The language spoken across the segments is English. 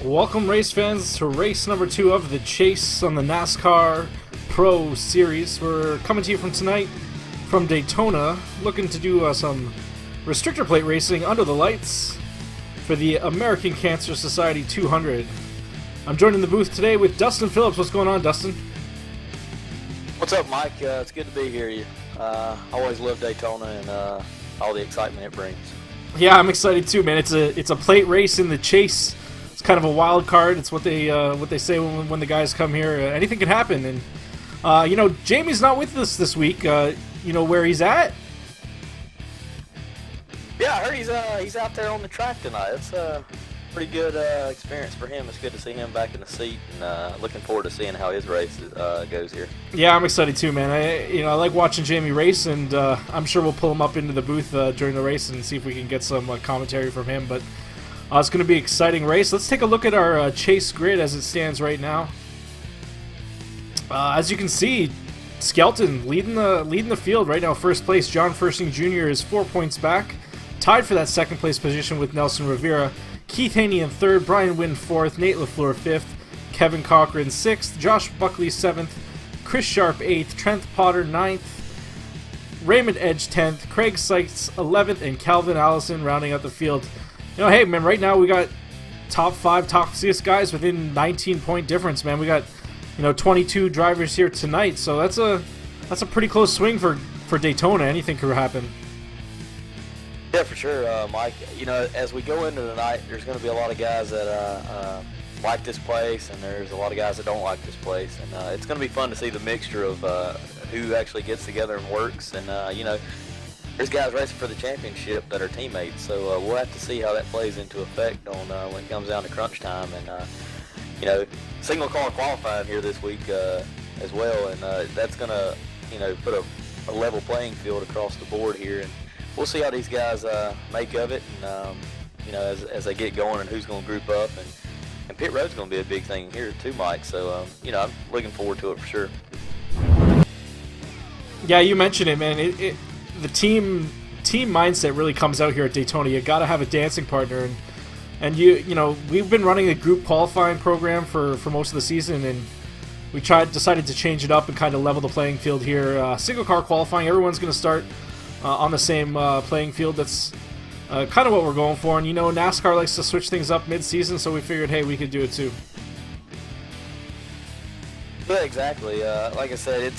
Welcome, race fans, to race number 2 of the Chase on the NASCAR Pro Series. We're coming to you from tonight from Daytona, looking to do some restrictor plate racing under the lights for the American Cancer Society 200. I'm joined in the booth today with Dustin Phillips. What's going on, Dustin? What's up, Mike? It's good to be here. I always love Daytona and all the excitement it brings. Yeah, I'm excited too, man. It's a plate race in the Chase. It's kind of a wild card. It's what they say when the guys come here. Anything can happen, and Jamie's not with us this week. You know where he's at? Yeah, I heard he's out there on the track tonight. It's a pretty good experience for him. It's good to see him back in the seat, and looking forward to seeing how his race goes here. Yeah, I'm excited too, man. I like watching Jamie race, and I'm sure we'll pull him up into the booth during the race and see if we can get some commentary from him. But it's going to be an exciting race. Let's take a look at our Chase grid as it stands right now. As you can see, Skelton leading the field right now. First place, John Fursing Jr. is 4 points back, tied for that second place position with Nelson Rivera. Keith Haney in third, Brian Wynn fourth, Nate LaFleur fifth, Kevin Cochran sixth, Josh Buckley seventh, Chris Sharp eighth, Trent Potter ninth, Raymond Edge 10th, Craig Sykes 11th, and Calvin Allison rounding out the field. Hey man, right now we got top 5, top 6 guys within 19-point difference, man. We got 22 drivers here tonight, so that's a pretty close swing for Daytona. Anything could happen. Yeah, for sure, Mike. As we go into the night, there's going to be a lot of guys that like this place, and there's a lot of guys that don't like this place, and it's going to be fun to see the mixture of who actually gets together and works, and there's guys racing for the championship that are teammates, so we'll have to see how that plays into effect on when it comes down to crunch time, and single car qualifying here this week as well, and that's going to put a level playing field across the board here, and we'll see how these guys make of it, and as they get going, and who's going to group up, and pit road's going to be a big thing here too, Mike. So I'm looking forward to it for sure. Yeah, you mentioned it, man. The team mindset really comes out here at Daytona. You got to have a dancing partner, and we've been running a group qualifying program for most of the season, and we decided to change it up and kind of level the playing field here. Single car qualifying, everyone's going to start on the same playing field. That's kind of what we're going for, and NASCAR likes to switch things up mid-season, so we figured, hey, we could do it too. Yeah, exactly. Like I said,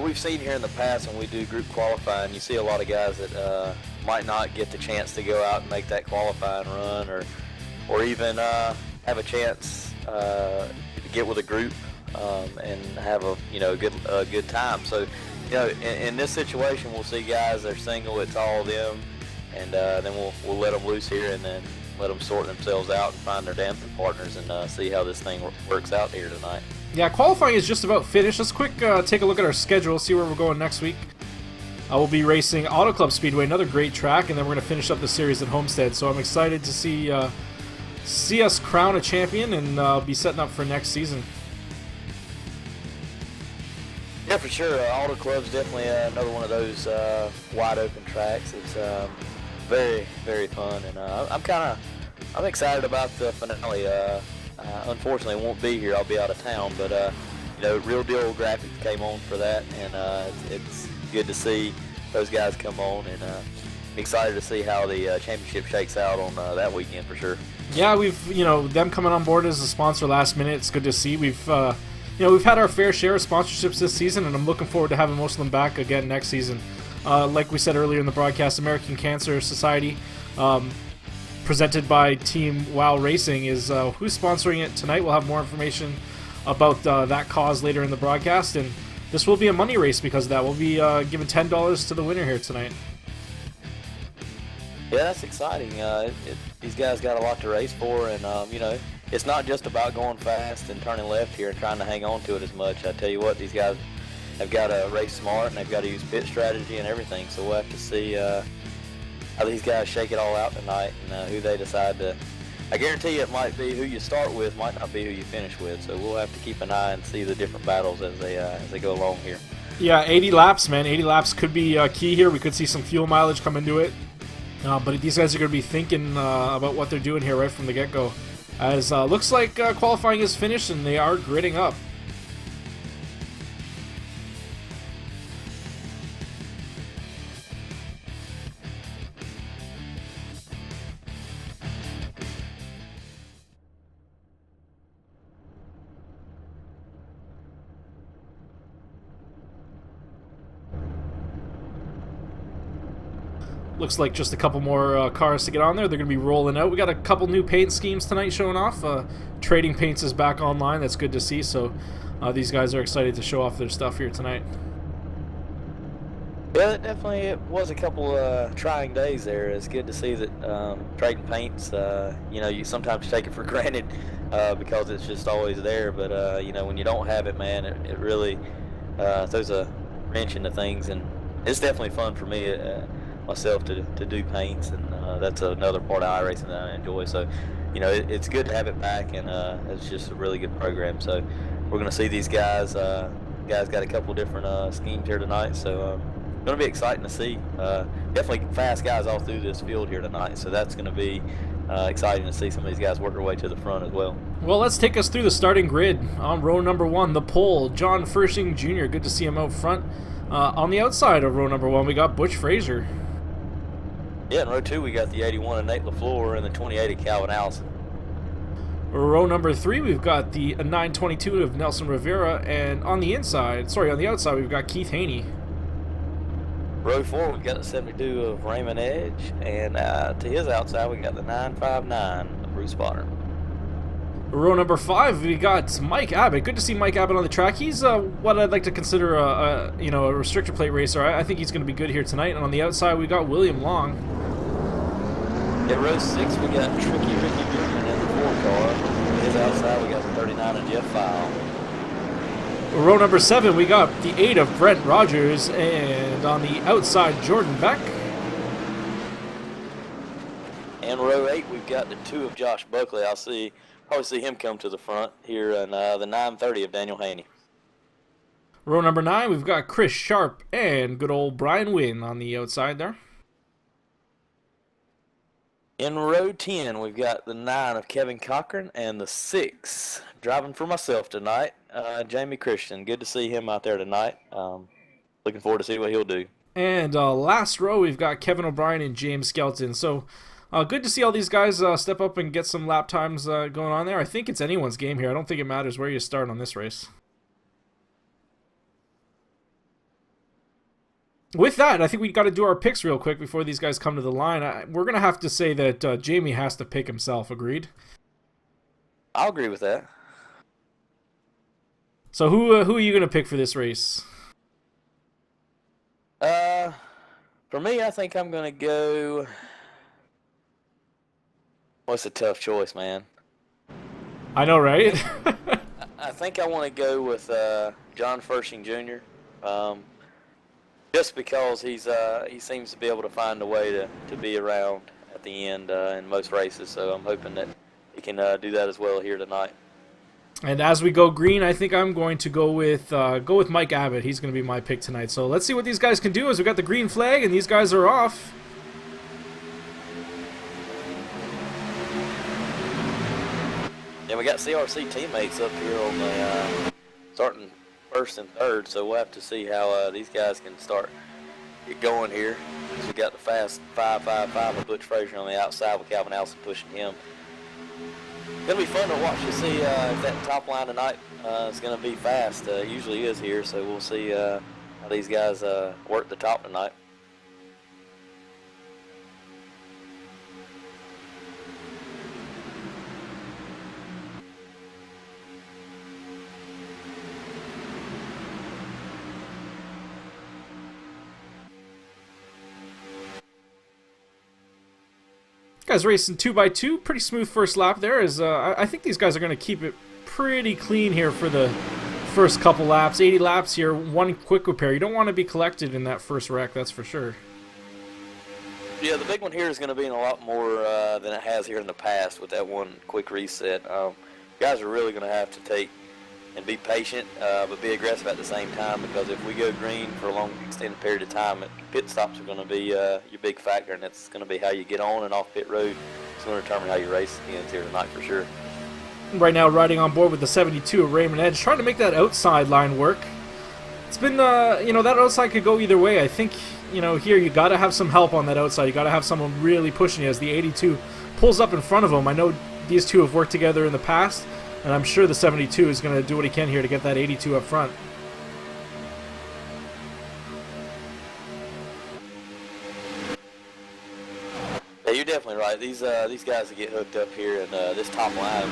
we've seen here in the past when we do group qualifying, you see a lot of guys that might not get the chance to go out and make that qualifying run, or even have a chance to get with a group and have a good time. So in this situation, we'll see guys that are single. It's all of them, and then we'll let them loose here, and then let them sort themselves out and find their dancing partners, and see how this thing works out here tonight. Yeah, qualifying is just about finished. Let's take a look at our schedule, see where we're going next week. We'll be racing Auto Club Speedway, another great track, and then we're going to finish up the series at Homestead. So I'm excited to see us crown a champion and be setting up for next season. Yeah, for sure. Auto Club's definitely another one of those wide open tracks. It's very, very fun, and I'm excited about the finale. Unfortunately, I won't be here. I'll be out of town, but Real Deal Graphics came on for that, and it's good to see those guys come on, and excited to see how the championship shakes out on that weekend for sure. Yeah, we've them coming on board as a sponsor last minute. It's good to see. We've had our fair share of sponsorships this season, and I'm looking forward to having most of them back again next season. Like we said earlier in the broadcast, American Cancer Society, presented by Team Wow Racing, is who's sponsoring it tonight. We'll have more information about that cause later in the broadcast, and this will be a money race because of that. We'll be giving $10 to the winner here tonight. Yeah, that's exciting. These guys got a lot to race for, and it's not just about going fast and turning left here and trying to hang on to it as much. I tell you what, these guys have got to race smart, and they've got to use pit strategy and everything. So we'll have to see how these guys shake it all out tonight, and who they decide to. I guarantee you it might be who you start with, might not be who you finish with. So we'll have to keep an eye and see the different battles as they go along here. Yeah, 80 laps, man. 80 laps could be key here. We could see some fuel mileage come into it. But these guys are going to be thinking about what they're doing here right from the get-go. As looks like qualifying is finished and they are gridding up. Looks like just a couple more cars to get on there. They're going to be rolling out. We got a couple new paint schemes tonight showing off. Trading Paints is back online. That's good to see. So these guys are excited to show off their stuff here tonight. Yeah, it was a couple trying days there. It's good to see that Trading Paints, you sometimes take it for granted because it's just always there. But, when you don't have it, man, it really throws a wrench into things. And it's definitely fun for me myself to do paints, and that's another part of iRacing that I enjoy. So, it's good to have it back, and it's just a really good program. So we're going to see these guys. Guys got a couple different schemes here tonight, so going to be exciting to see. Definitely fast guys all through this field here tonight, so that's going to be exciting to see some of these guys work their way to the front as well. Well, let's take us through the starting grid. On row number 1, the pole, John Fershing Jr. Good to see him out front. On the outside of row number 1, we got Butch Frazier. Yeah, in row 2, we got the 81 of Nate LaFleur and the 28 of Calvin Allison. Row number 3, we've got the 922 of Nelson Rivera, and on the outside, we've got Keith Haney. Row 4, we got the 72 of Raymond Edge, and to his outside, we got the 959 of Bruce Bonner. Row number 5, we got Mike Abbott. Good to see Mike Abbott on the track. He's what I'd like to consider a restrictor plate racer. I think he's going to be good here tonight. And on the outside, we got William Long. In row 6, we got Tricky Ricky Newman in the 4 car. To his outside, we got the 39 of Jeff File. Row number 7, we got the 8 of Brent Rogers, and on the outside, Jordan Beck. And row 8, we've got the 2 of Josh Buckley. Probably see him come to the front here in the 930 of Daniel Haney. Row number 9, we've got Chris Sharp and good old Brian Wynn on the outside there. In row 10, we've got the 9 of Kevin Cochran and the 6, driving for myself tonight, Jamie Christian. Good to see him out there tonight. Looking forward to see what he'll do. And last row, we've got Kevin O'Brien and James Skelton. So good to see all these guys step up and get some lap times going on there. I think it's anyone's game here. I don't think it matters where you start on this race. With that, I think we got to do our picks real quick before these guys come to the line. We're going to have to say that Jamie has to pick himself. Agreed? I'll agree with that. So who are you going to pick for this race? For me, I think I'm going to go... Well, it's a tough choice, man. I know, right? I think I want to go with John Fershing Jr. Just because he seems to be able to find a way to be around at the end in most races. So I'm hoping that he can do that as well here tonight. And as we go green, I think I'm going to go with Mike Abbott. He's going to be my pick tonight. So let's see what these guys can do as we got the green flag and these guys are off. And we got CRC teammates up here on the starting first and third, so we'll have to see how these guys can get going here. We got the fast 5.55 of Butch Frazier on the outside with Calvin Allison pushing him. It's going to be fun to watch to see if that top line tonight is going to be fast. It usually is here, so we'll see how these guys work the top tonight. Guys racing 2x2, pretty smooth first lap there. I think these guys are going to keep it pretty clean here for the first couple laps. 80 laps here, one quick repair. You don't want to be collected in that first wreck, that's for sure. Yeah, the big one here is going to be in a lot more than it has here in the past with that one quick reset. Guys are really going to have to take and be patient, but be aggressive at the same time, because if we go green for a long extended period of time, pit stops are going to be your big factor, and it's going to be how you get on and off pit road. It's going to determine how your race ends here tonight for sure. right now riding on board with the 72 of Raymond Edge, trying to make that outside line work. It's been, that outside could go either way. I think, here you got to have some help on that outside. You got to have someone really pushing you as the 82 pulls up in front of him. I know these two have worked together in the past, and I'm sure the 72 is going to do what he can here to get that 82 up front. Yeah, you're definitely right. These guys that get hooked up here, and this top line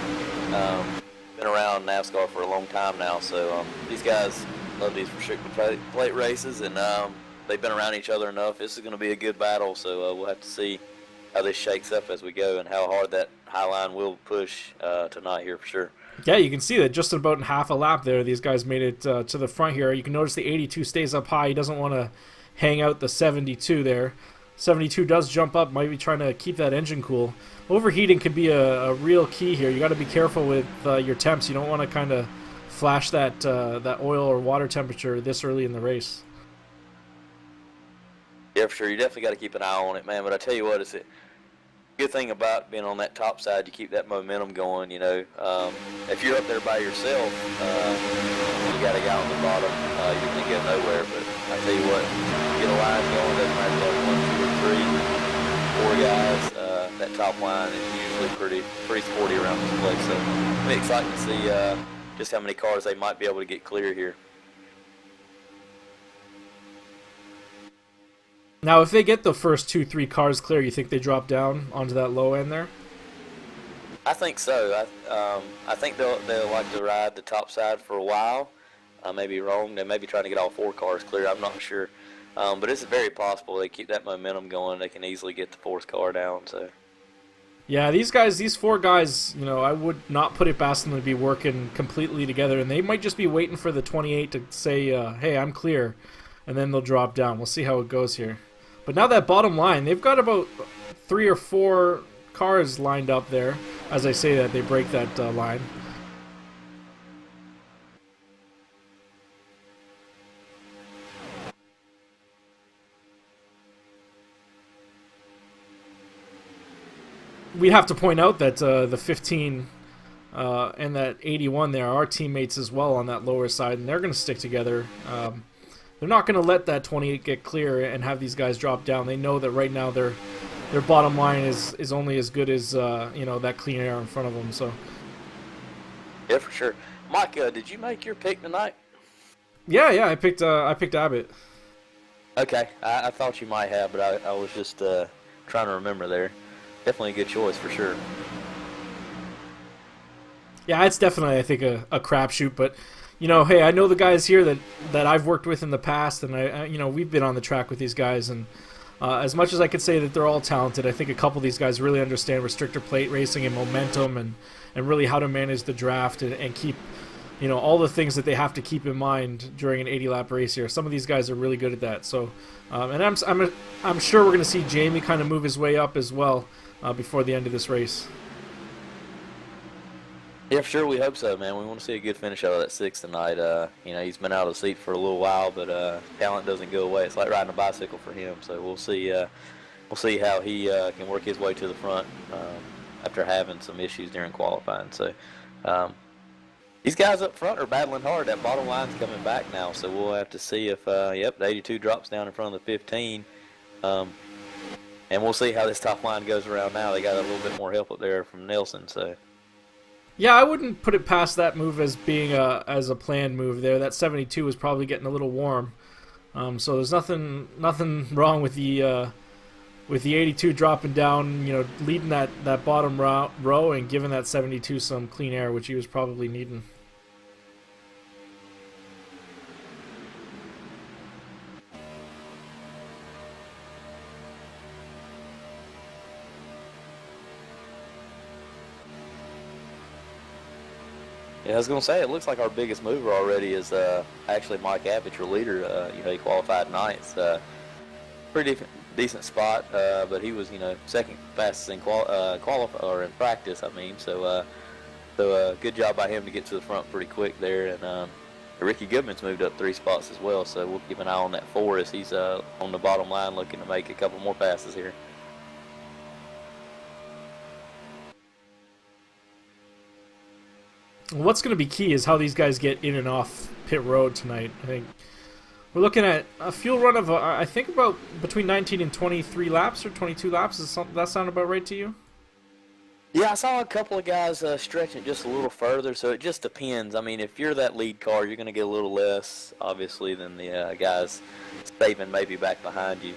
been around NAVSCAR for a long time now. So these guys love these restricted plate races, and they've been around each other enough. This is going to be a good battle. So we'll have to see how this shakes up as we go, and how hard that high line will push tonight here for sure. Yeah, you can see that just about in half a lap there, these guys made it to the front here. You can notice the 82 stays up high. He doesn't want to hang out the 72 there. 72 does jump up, might be trying to keep that engine cool. Overheating could be a real key here. You got to be careful with your temps. You don't want to kind of flash that oil or water temperature this early in the race. Yeah, for sure. You definitely got to keep an eye on it, man. But I tell you what, it's a good thing about being on that top side. You keep that momentum going. If you're up there by yourself, you got a guy on the bottom, you're going to get nowhere. But I tell you what, get a line going, doesn't matter if you have 1, 2, or 3, 4 guys. That top line is usually pretty sporty around this place. So it'll be exciting to see just how many cars they might be able to get clear here. Now, if they get the first 2-3 cars clear, you think they drop down onto that low end there? I think so. I think they'll like to ride the top side for a while. I may be wrong. They may be trying to get all 4 cars clear. I'm not sure. But it's very possible. They keep that momentum going. They can easily get the 4th car down. So. Yeah, these 4 guys, I would not put it past them to be working completely together, and they might just be waiting for the 28 to say, hey, I'm clear, and then they'll drop down. We'll see how it goes here. But now that bottom line, they've got about 3 or 4 cars lined up there. As I say that, they break that line. We have to point out that the 15 and that 81 there are teammates as well on that lower side, and they're going to stick together. They're not going to let that 28 get clear and have these guys drop down. They know that right now their bottom line is only as good as that clean air in front of them. So. Yeah, for sure. Mike, did you make your pick tonight? Yeah, I picked Abbott. Okay, I thought you might have, but I was just trying to remember there. Definitely a good choice for sure. Yeah, it's definitely, I think, a crapshoot, but hey, I know the guys here that I've worked with in the past, and we've been on the track with these guys, and as much as I could say that they're all talented, I think a couple of these guys really understand restrictor plate racing and momentum, and really how to manage the draft and keep all the things that they have to keep in mind during an 80-lap race here. Some of these guys are really good at that. So, and I'm sure we're going to see Jamie kind of move his way up as well before the end of this race. Yeah, for sure. We hope so, man. We want to see a good finish out of that 6th tonight. He's been out of the seat for a little while, but talent doesn't go away. It's like riding a bicycle for him. So we'll see how he can work his way to the front after having some issues during qualifying. So these guys up front are battling hard. That bottom line's coming back now, so we'll have to see if the 82 drops down in front of the 15. And we'll see how this top line goes around now. They got a little bit more help up there from Nelson, so. Yeah, I wouldn't put it past that move as being as a planned move there. That 72 was probably getting a little warm, so there's nothing wrong with the 82 dropping down, leading that bottom row and giving that 72 some clean air, which he was probably needing. Yeah, I was going to say, it looks like our biggest mover already is actually Mike Abbott, your leader. He qualified 9th. Pretty decent spot, but he was, second fastest in in practice. So good job by him to get to the front pretty quick there. And Ricky Goodman's moved up 3 spots as well, so we'll keep an eye on that 4 as he's on the bottom line looking to make a couple more passes here. What's going to be key is how these guys get in and off pit road tonight. I think we're looking at a fuel run of, I think, about between 19 and 23 laps or 22 laps. Does that sound about right to you? Yeah, I saw a couple of guys stretching it just a little further, so it just depends. I mean, if you're that lead car, you're going to get a little less, obviously, than the guys saving maybe back behind you.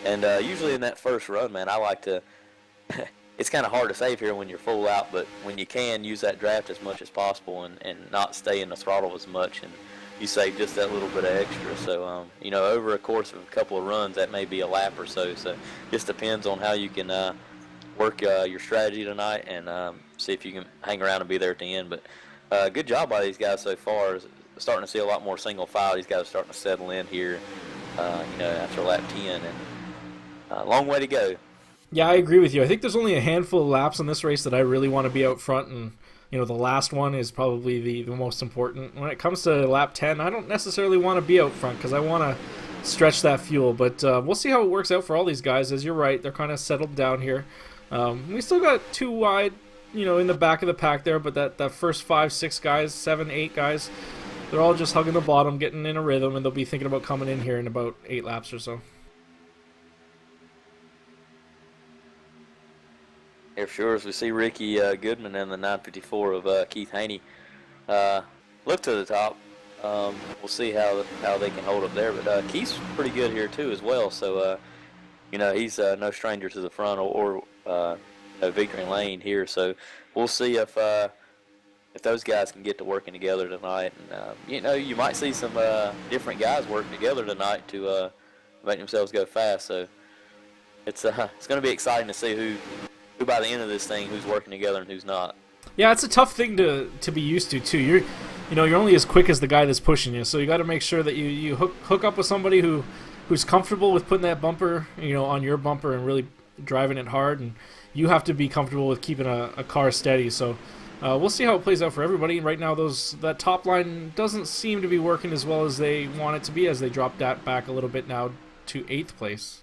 And usually in that first run, man, I like to it's kind of hard to save here when you're full out, but when you can, use that draft as much as possible and not stay in the throttle as much, and you save just that little bit of extra. So, you know, over a course of a couple of runs, that may be a lap or so. So just depends on how you can work your strategy tonight and see if you can hang around and be there at the end. But good job by these guys so far. Starting to see a lot more single file. These guys are starting to settle in here, you know, after lap 10, and long way to go. Yeah, I agree with you. I think there's only a handful of laps in this race that I really want to be out front, and you know, the last one is probably the most important. When it comes to lap 10, I don't necessarily want to be out front because I want to stretch that fuel, but we'll see how it works out for all these guys. As you're right, they're kind of settled down here. We still got 2 wide, you know, in the back of the pack there, but that first 5, 6 guys, 7, 8 guys, they're all just hugging the bottom, getting in a rhythm, and they'll be thinking about coming in here in about 8 laps or so. Here, sure, as we see Ricky Goodman in the 954 of Keith Haney look to the top. We'll see how they can hold up there, but Keith's pretty good here too as well. So you know, he's no stranger to the front or victory lane here. So we'll see if those guys can get to working together tonight. And you know, you might see some different guys working together tonight to make themselves go fast. So it's going to be exciting to see who by the end of this thing, who's working together and who's not. Yeah, it's a tough thing to be used to too. You're only as quick as the guy that's pushing you, so you got to make sure that you hook up with somebody who's comfortable with putting that bumper, you know, on your bumper and really driving it hard, and you have to be comfortable with keeping a car steady. So we'll see how it plays out for everybody. Right now, that top line doesn't seem to be working as well as they want it to be, as they drop that back a little bit now to 8th place.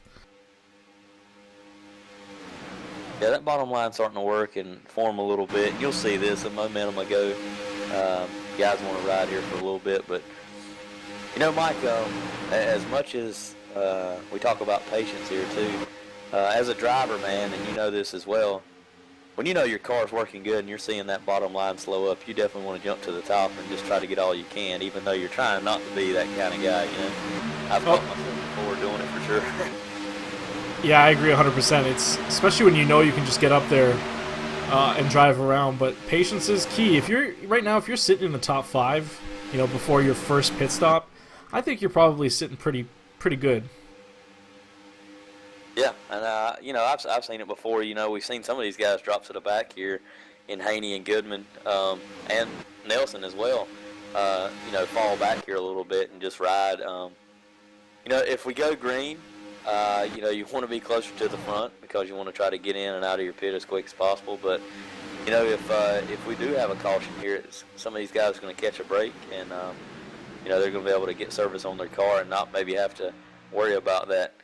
Yeah, that bottom line's starting to work and form a little bit. You'll see this, the momentum will go. Guys want to ride here for a little bit. But, you know, Mike, as much as we talk about patience here, too, as a driver, man, and you know this as well, when you know your car's working good and you're seeing that bottom line slow up, you definitely want to jump to the top and just try to get all you can, even though you're trying not to be that kind of guy, you know. I've caught myself before doing it for sure. Yeah, I agree 100%. It's especially when you know you can just get up there and drive around. But patience is key. If you're sitting in the top 5, you know, before your first pit stop, I think you're probably sitting pretty good. Yeah, and you know, I've seen it before. You know, we've seen some of these guys drop to the back here in Haney and Goodman and Nelson as well. You know, fall back here a little bit and just ride. You know, if we go green. You know, you want to be closer to the front because you want to try to get in and out of your pit as quick as possible. But, you know, if we do have a caution here, some of these guys are going to catch a break and, you know, they're going to be able to get service on their car and not maybe have to worry about that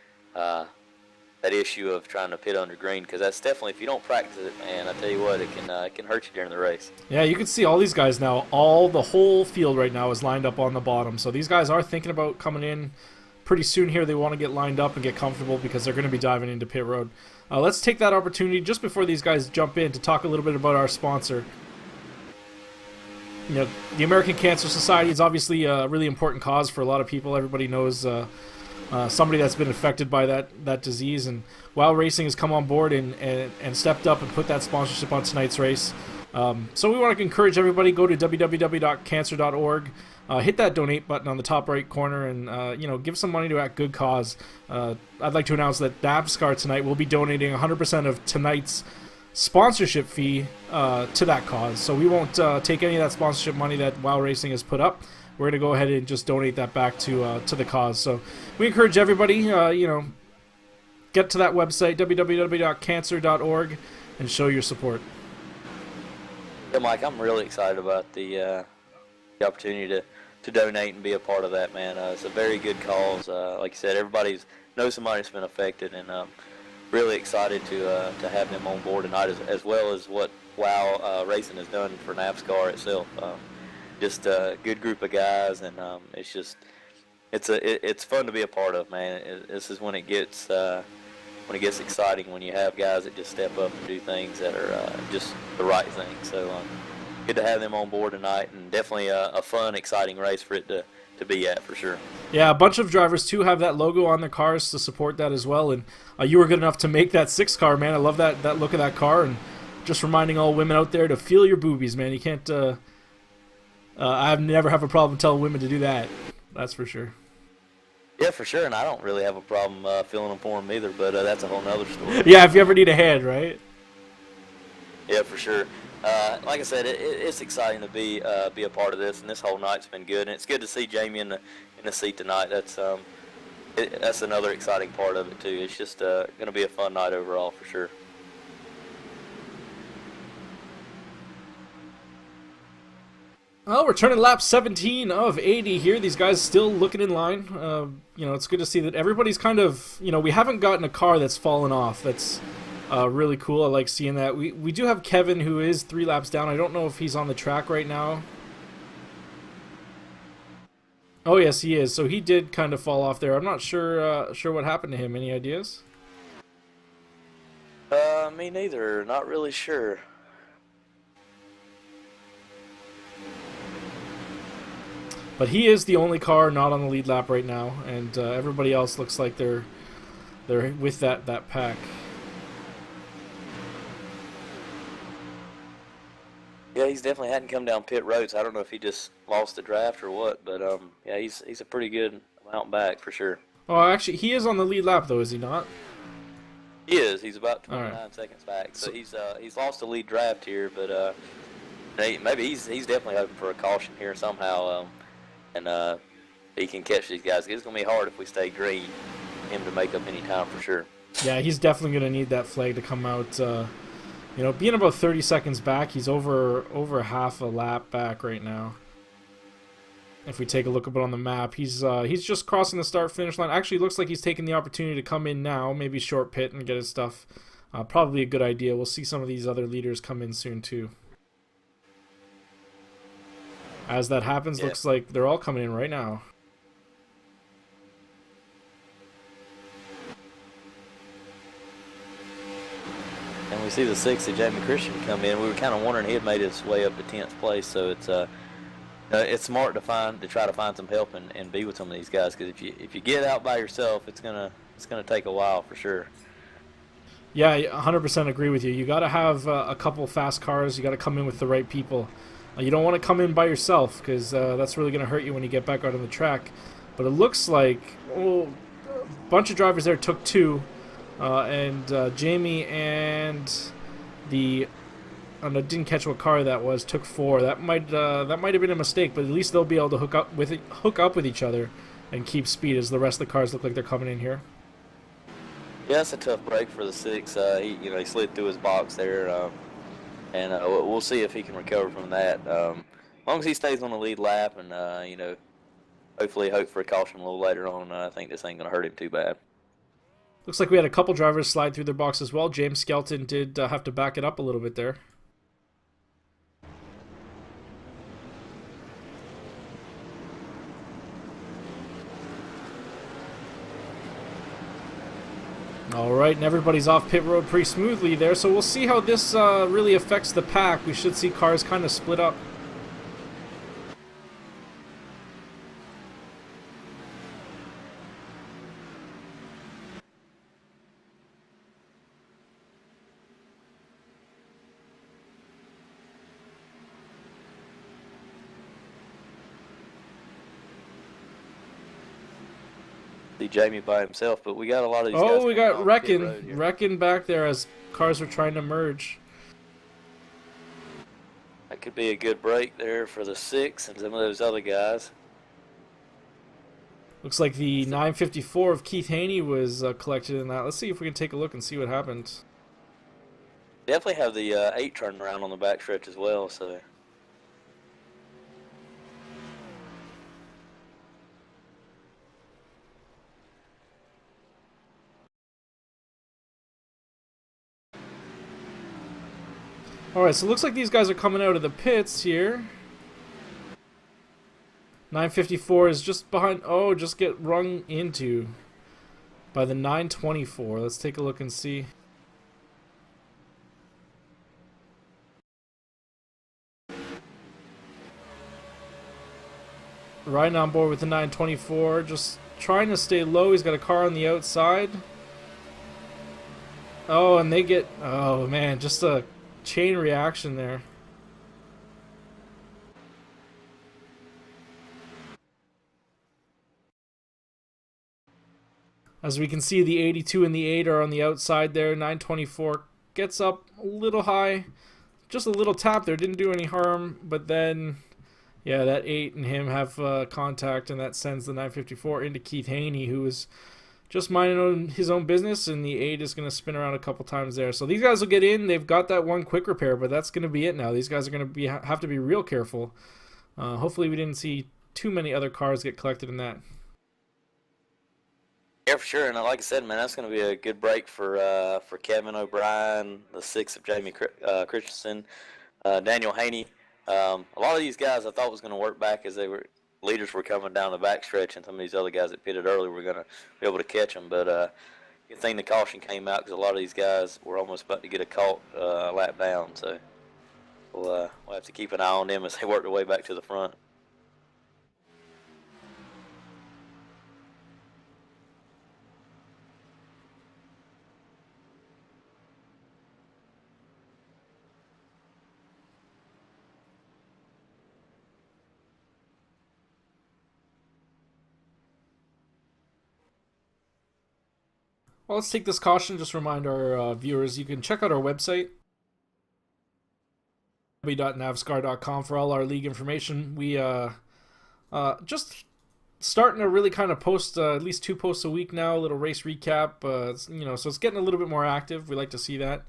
issue of trying to pit under green, because that's definitely, if you don't practice it, man, I tell you what, it can hurt you during the race. Yeah, you can see all these guys now. The whole field right now is lined up on the bottom. So these guys are thinking about coming in pretty soon here. They want to get lined up and get comfortable because they're going to be diving into pit road. Let's take that opportunity just before these guys jump in to talk a little bit about our sponsor. You know, the American Cancer Society is obviously a really important cause for a lot of people. Everybody knows somebody that's been affected by that disease, and Wow Racing has come on board and stepped up and put that sponsorship on tonight's race. So we want to encourage everybody, go to www.cancer.org. Hit that donate button on the top right corner and, you know, give some money to a good cause. I'd like to announce that NAVSCAR tonight will be donating 100% of tonight's sponsorship fee to that cause. So we won't take any of that sponsorship money that WOW Racing has put up. We're going to go ahead and just donate that back to the cause. So we encourage everybody, you know, get to that website, www.cancer.org, and show your support. Yeah, Mike, I'm really excited about the opportunity to donate and be a part of that, man. It's a very good cause. Like you said, everybody knows somebody that's been affected, and really excited to have them on board tonight, as well as what WOW Racing has done for NAVSCAR itself. Just a good group of guys, and it's just it's fun to be a part of, man. This is when it gets exciting, when you have guys that just step up and do things that are just the right thing. So good to have them on board tonight, and definitely a fun, exciting race for it to be at, for sure. Yeah, a bunch of drivers too have that logo on their cars to support that as well. And you were good enough to make that 6 car, man. I love that look of that car, and just reminding all women out there to feel your boobies, man. You can't. I've never have a problem telling women to do that. That's for sure. Yeah, for sure, and I don't really have a problem feeling them for them either, but that's a whole nother story. Yeah, if you ever need a hand, right? Yeah, for sure. Like I said, it's exciting to be a part of this, and this whole night's been good, and it's good to see Jamie in the seat tonight. That's another exciting part of it too. It's just going to be a fun night overall, for sure. Well, we're turning lap 17 of 80 here. These guys still looking in line. It's good to see that everybody's kind of, we haven't gotten a car that's fallen off. That's really cool. I like seeing that. We do have Kevin, who is 3 laps down. I don't know if he's on the track right now. Oh, yes, he is. So he did kind of fall off there. I'm not sure what happened to him. Any ideas? Me neither. Not really sure. But he is the only car not on the lead lap right now, and everybody else looks like they're with that pack. Yeah, he's definitely hadn't come down pit road, so I don't know if he just lost the draft or what. But yeah, he's a pretty good amount back for sure. Oh, actually, he is on the lead lap though, is he not? He is. He's about 29 right. seconds back, so he's lost the lead draft here, but maybe he's definitely hoping for a caution here somehow. And he can catch these guys. It's going to be hard if we stay green, him to make up any time for sure. Yeah, he's definitely going to need that flag to come out. Being about 30 seconds back, he's over half a lap back right now. If we take a look a bit on the map, he's just crossing the start-finish line. Actually, looks like he's taking the opportunity to come in now, maybe short pit and get his stuff. Probably a good idea. We'll see some of these other leaders come in soon too. As that happens, looks like they're all coming in right now. And we see the 6th of Jamie Christian come in. We were kind of wondering he had made his way up to 10th place, so it's smart to try to find some help and be with some of these guys, because if you get out by yourself, it's gonna take a while for sure. Yeah, 100% agree with you. You got to have a couple fast cars. You got to come in with the right people. You don't want to come in by yourself, because that's really going to hurt you when you get back out on the track. But it looks like a bunch of drivers there took 2, and Jamie and I didn't catch what car that was, took 4. That might have been a mistake, but at least they'll be able to hook up with each other and keep speed, as the rest of the cars look like they're coming in here. Yeah, it's a tough break for the 6. He slid through his box there. And we'll see if he can recover from that. As long as he stays on the lead lap, and hopefully hope for a caution a little later on, I think this ain't gonna hurt him too bad. Looks like we had a couple drivers slide through their box as well. James Skelton did have to back it up a little bit there. Alright, and everybody's off pit road pretty smoothly there, so we'll see how this really affects the pack. We should see cars kind of split up. See Jamie by himself, but we got a lot of these guys. Oh, we got Wrecking back there as cars are trying to merge. That could be a good break there for the 6 and some of those other guys. Looks like the 954 of Keith Haney was collected in that. Let's see if we can take a look and see what happened. Definitely have the 8 turnaround on the backstretch as well, so Alright, so it looks like these guys are coming out of the pits here. 954 is just behind. Oh, just get rung into by the 924. Let's take a look and see. Riding on board with the 924, just trying to stay low. He's got a car on the outside. Oh, and they get, oh man, just a chain reaction there. As we can see, the 82 and the 8 are on the outside there. 924 gets up a little high. Just a little tap there, didn't do any harm, but then, yeah, that 8 and him have contact, and that sends the 954 into Keith Haney, who is just minding his own business, and the 8 is going to spin around a couple times there. So these guys will get in. They've got that one quick repair, but that's going to be it now. These guys are going to have to be real careful. Hopefully we didn't see too many other cars get collected in that. Yeah, for sure. And like I said, man, that's going to be a good break for Kevin O'Brien, the 6 of Jamie Christensen, Daniel Haney. A lot of these guys I thought was going to work back as leaders were coming down the backstretch, and some of these other guys that pitted early were going to be able to catch them. But good thing the caution came out, because a lot of these guys were almost about to get a caught lap down. So we'll have to keep an eye on them as they work their way back to the front. Well, let's take this caution. Just remind our viewers, you can check out our website, www.navscar.com, for all our league information. We just starting to really kind of post at least 2 posts a week now, a little race recap. So it's getting a little bit more active. We like to see that.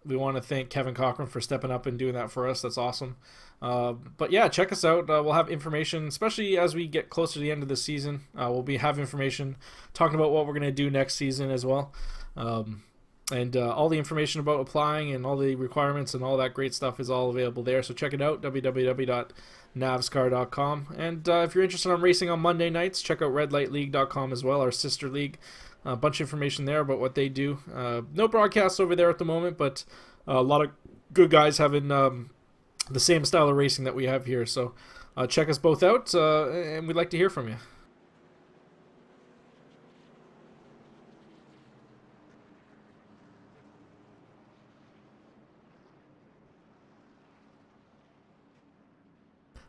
We want to thank Kevin Cochran for stepping up and doing that for us. That's awesome. But yeah, check us out. We'll have information, especially as we get closer to the end of the season. We'll have information talking about what we're going to do next season as well. And all the information about applying and all the requirements and all that great stuff is all available there. So check it out, www.navscar.com. And if you're interested in racing on Monday nights, check out redlightleague.com as well, our sister league. A bunch of information there about what they do. No broadcasts over there at the moment, but a lot of good guys having the same style of racing that we have here. So check us both out, and we'd like to hear from you.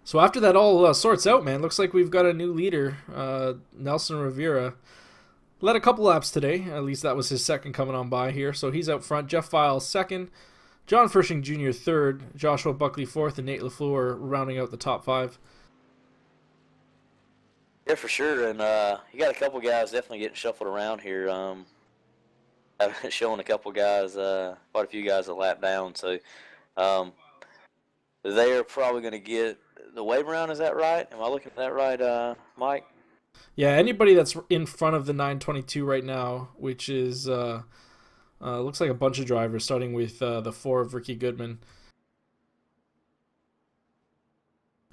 So after that all sorts out, man, looks like we've got a new leader, Nelson Rivera. Led a couple laps today. At least that was his second coming on by here. So he's out front. Jeff Files second. John Fershing Jr. third. Joshua Buckley fourth. And Nate LaFleur rounding out the top 5. Yeah, for sure. And you got a couple guys definitely getting shuffled around here. Showing a couple guys, quite a few guys a lap down. So they're probably going to get the wave around. Is that right? Am I looking at that right, Mike? Yeah, anybody that's in front of the 922 right now, which is looks like a bunch of drivers, starting with the 4 of Ricky Goodman.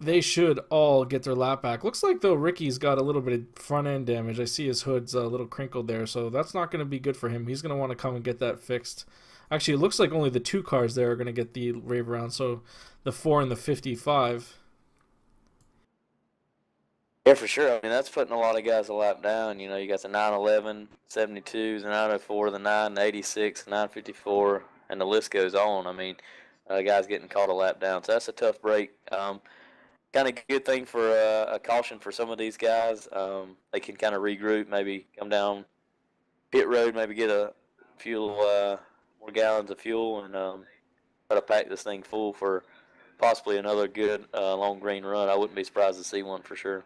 They should all get their lap back. Looks like, though, Ricky's got a little bit of front-end damage. I see his hood's a little crinkled there, so that's not going to be good for him. He's going to want to come and get that fixed. Actually, it looks like only the 2 cars there are going to get the wave around, so the 4 and the 55. Yeah, for sure. I mean, that's putting a lot of guys a lap down. You know, you got the 911, 72, the 904, the 9, the 86, 954, and the list goes on. I mean, guys getting caught a lap down. So that's a tough break. Kind of good thing for a caution for some of these guys. They can kind of regroup, maybe come down pit road, maybe get a few more gallons of fuel, and try to pack this thing full for possibly another good long green run. I wouldn't be surprised to see one for sure.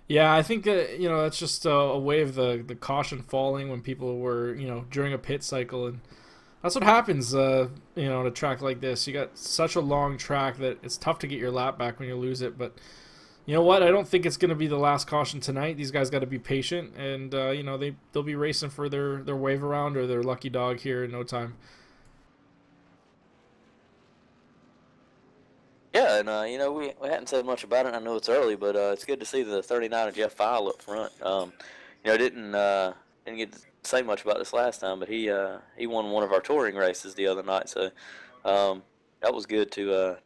Yeah, I think that, that's just a way of the caution falling when people were, during a pit cycle. And that's what happens, on a track like this. You got such a long track that it's tough to get your lap back when you lose it. But you know what? I don't think it's going to be the last caution tonight. These guys got to be patient. And, they'll be racing for their wave around or their lucky dog here in no time. Yeah, and we hadn't said much about it. I know it's early, but it's good to see the 39 of Jeff File up front. Didn't get to say much about this last time, but he won one of our touring races the other night, so that was good to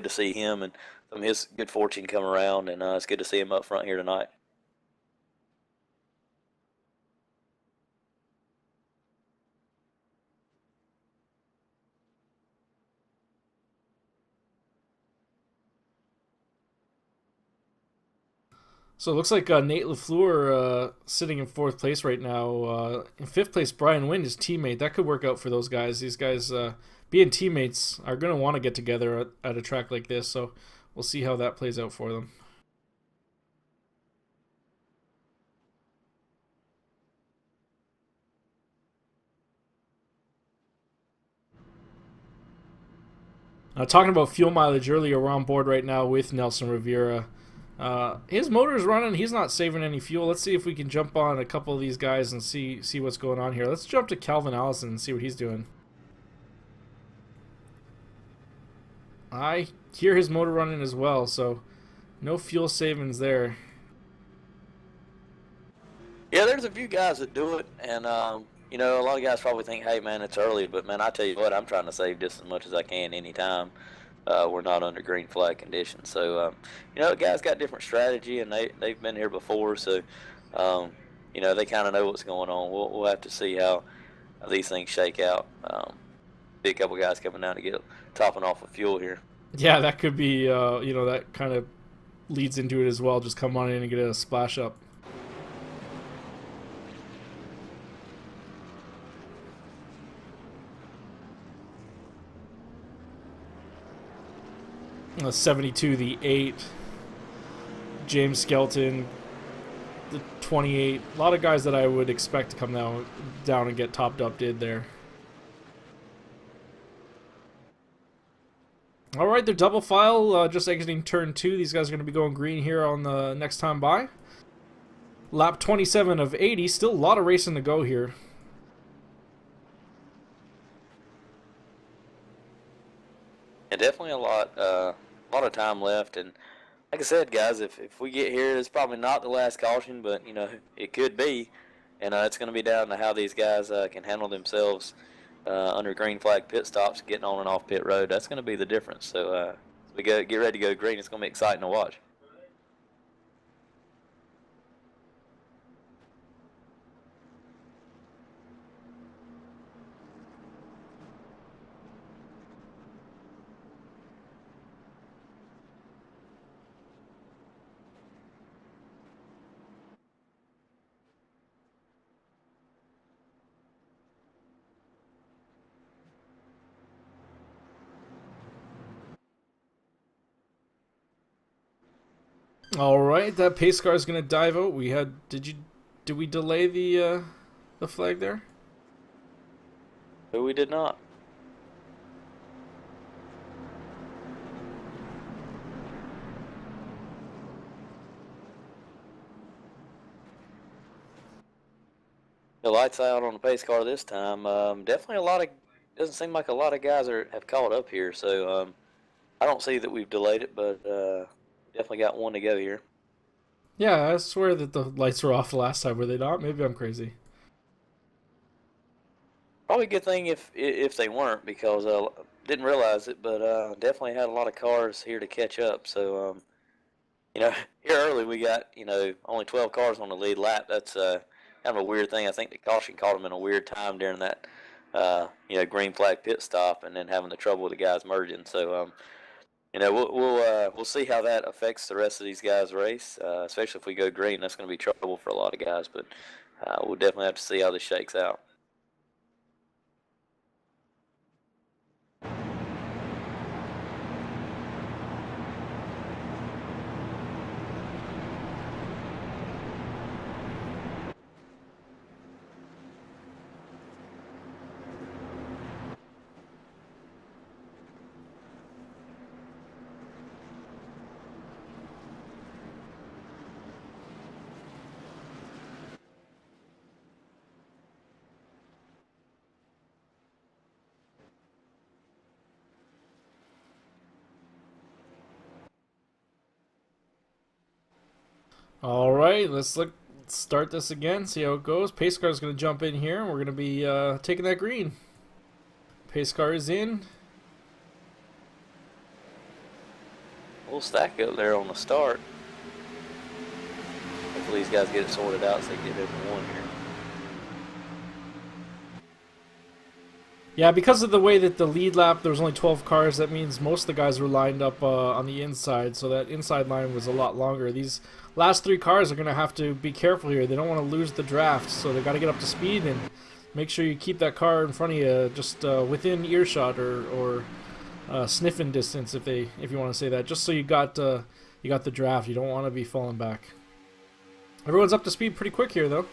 see him and some of his good fortune come around, and it's good to see him up front here tonight. So it looks like Nate LaFleur sitting in fourth place right now. In fifth place, Brian Wynn, his teammate. That could work out for those guys. These guys, being teammates, are going to want to get together at a track like this. So we'll see how that plays out for them. Talking about fuel mileage earlier, we're on board right now with Nelson Rivera. His motor is running. He's not saving any fuel. Let's see if we can jump on a couple of these guys and see what's going on here. Let's jump to Calvin Allison and see what he's doing. I hear his motor running as well, so no fuel savings there. Yeah, there's a few guys that do it, and a lot of guys probably think, hey, man, it's early, but, man, I tell you what, I'm trying to save just as much as I can anytime we're not under green flag conditions. So, guys got different strategy, and they've been here before, so, they kind of know what's going on. We'll have to see how these things shake out. Be a couple guys coming down to get topping off with fuel here. Yeah, that could be, that kind of leads into it as well. Just come on in and get a splash up. 72, the 8, James Skelton, the 28. A lot of guys that I would expect to come down and get topped up did there. All right, they're double file, just exiting turn 2. These guys are going to be going green here on the next time by. Lap 27 of 80. Still a lot of racing to go here. Yeah, definitely a lot of time left, and like I said, guys, if we get here, it's probably not the last caution, but it could be, and it's going to be down to how these guys can handle themselves under green flag pit stops, getting on and off pit road. That's going to be the difference. So as we get ready to go green, it's going to be exciting to watch. All right, that pace car is going to dive out. Did we delay the flag there? But we did not. The lights out on the pace car this time. Definitely doesn't seem like a lot of guys have caught up here. So I don't see that we've delayed it, but definitely got one to go here. Yeah, I swear that the lights were off the last time, were they not? Maybe I'm crazy. Probably a good thing if they weren't, because didn't realize it, but definitely had a lot of cars here to catch up. So here early we got only 12 cars on the lead lap. That's kind of a weird thing. I think the caution caught them in a weird time during that green flag pit stop, and then having the trouble with the guys merging. So we'll see how that affects the rest of these guys' race, especially if we go green. That's going to be trouble for a lot of guys, but we'll definitely have to see how this shakes out. All right, start this again, see how it goes. Pace car is going to jump in here, and we're going to be taking that green. Pace car is in. We'll stack up there on the start. Hopefully these guys get it sorted out so they can get open one here. Yeah, because of the way that the lead lap, there was only 12 cars, that means most of the guys were lined up on the inside, so that inside line was a lot longer. These last 3 cars are going to have to be careful here. They don't want to lose the draft, so they got to get up to speed and make sure you keep that car in front of you just within earshot or sniffing distance, if you want to say that, just so you got the draft. You don't want to be falling back. Everyone's up to speed pretty quick here, though.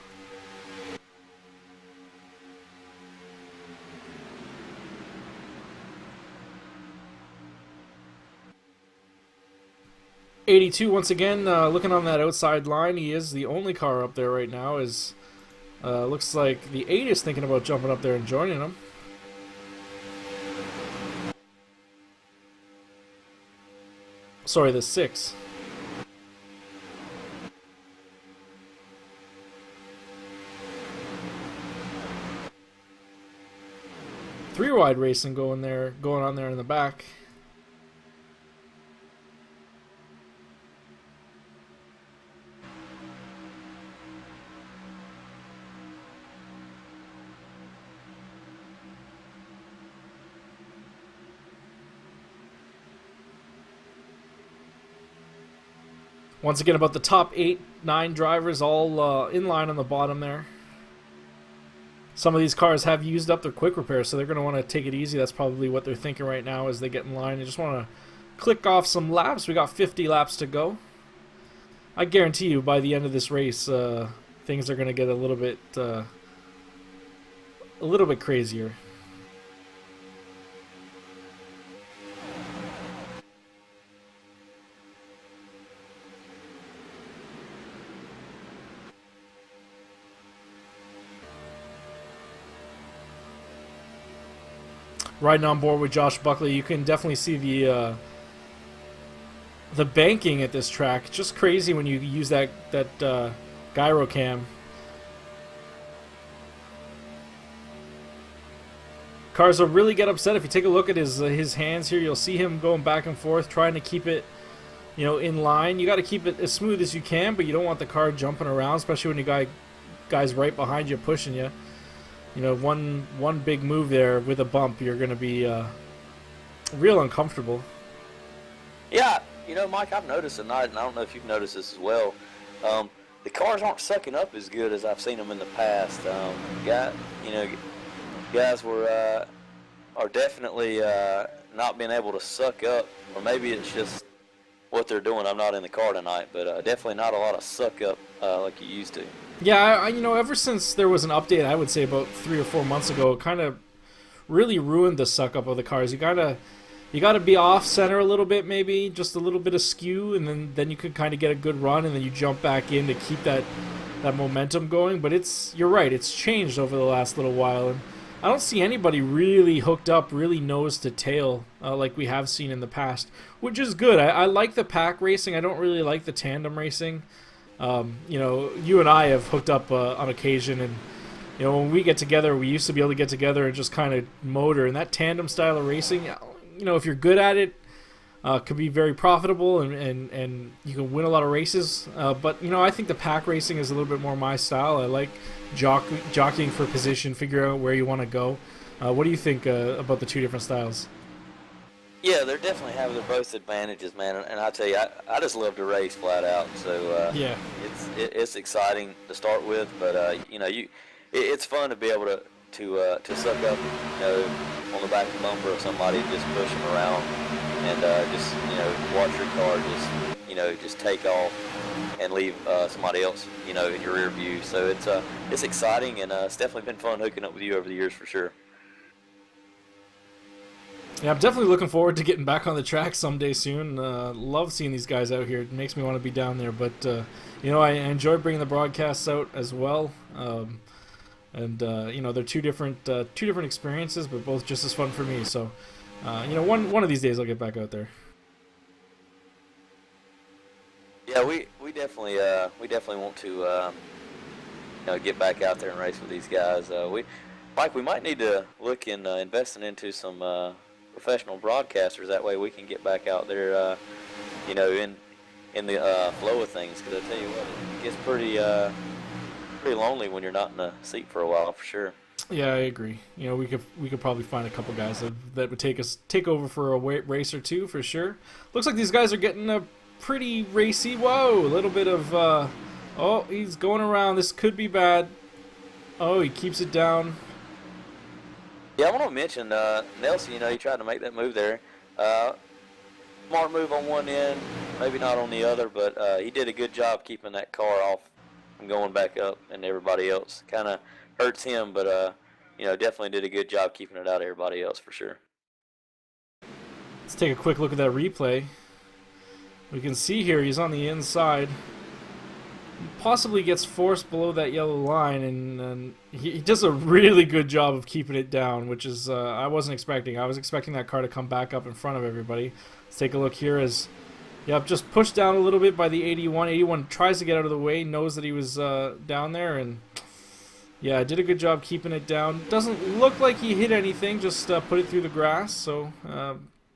'82 once again, looking on that outside line. He is the only car up there right now. Looks like the 8 is thinking about jumping up there and joining him. Sorry, the 6. Three wide racing going on there in the back. Once again, about the top 8, 9 drivers all in line on the bottom there. Some of these cars have used up their quick repair, so they're going to want to take it easy. That's probably what they're thinking right now as they get in line. They just want to click off some laps. We got 50 laps to go. I guarantee you by the end of this race, things are going to get a little bit crazier. Riding on board with Josh Buckley, you can definitely see the banking at this track. Just crazy when you use that gyro cam. Cars will really get upset if you take a look at his hands here. You'll see him going back and forth, trying to keep it, in line. You got to keep it as smooth as you can, but you don't want the car jumping around, especially when you guys right behind you pushing you. One big move there with a bump, you're going to be real uncomfortable. Yeah, Mike, I've noticed tonight, and I don't know if you've noticed this as well. The cars aren't sucking up as good as I've seen them in the past. Guys are definitely not being able to suck up, or maybe it's just what they're doing. I'm not in the car tonight, but definitely not a lot of suck up like you used to. Yeah, ever since there was an update, I would say about 3 or 4 months ago, it kind of really ruined the suck up of the cars. You gotta be off center a little bit, maybe just a little bit of skew, and then you could kind of get a good run, and then you jump back in to keep that momentum going. But you're right, it's changed over the last little while, and I don't see anybody really hooked up, really nose to tail like we have seen in the past, which is good. I like the pack racing. I don't really like the tandem racing. You and I have hooked up on occasion, and when we get together, we used to be able to get together and just kind of motor. And that tandem style of racing, if you're good at it, could be very profitable, and you can win a lot of races. But I think the pack racing is a little bit more my style. I like jockeying for position, figure out where you want to go. What do you think about the two different styles? Yeah, they're definitely having their both advantages, man. And I tell you, I just love to race flat out. So yeah, it's exciting to start with, but it's fun to be able to suck up, on the back of the bumper of somebody, just push them around, and just watch your car just take off and leave somebody else in your rear view. So it's exciting, and it's definitely been fun hooking up with you over the years for sure. Yeah, I'm definitely looking forward to getting back on the track someday soon. Love seeing these guys out here. It makes me want to be down there. But, I enjoy bringing the broadcasts out as well. They're two different experiences, but both just as fun for me. So, one of these days I'll get back out there. Yeah, we we definitely want to get back out there and race with these guys. We might need to look in investing into some professional broadcasters. That way we can get back out there, in the flow of things. Because I tell you what, it gets pretty lonely when you're not in the seat for a while, for sure. Yeah, I agree. We could probably find a couple guys that would take over for a race or two for sure. Looks like these guys are getting a pretty racy. Whoa, a little bit of oh, he's going around. This could be bad. Oh, he keeps it down. Yeah, I want to mention Nelson. He tried to make that move there. Smart move on one end, maybe not on the other, but he did a good job keeping that car off from going back up, and everybody else kind of hurts him, but definitely did a good job keeping it out of everybody else for sure. Let's take a quick look at that replay. We can see here he's on the inside. He possibly gets forced below that yellow line, and he does a really good job of keeping it down, which is I wasn't expecting. I was expecting that car to come back up in front of everybody. Let's take a look here as, just pushed down a little bit by the 81. 81 tries to get out of the way, knows that he was down there, and yeah, did a good job keeping it down. Doesn't look like he hit anything, just put it through the grass, so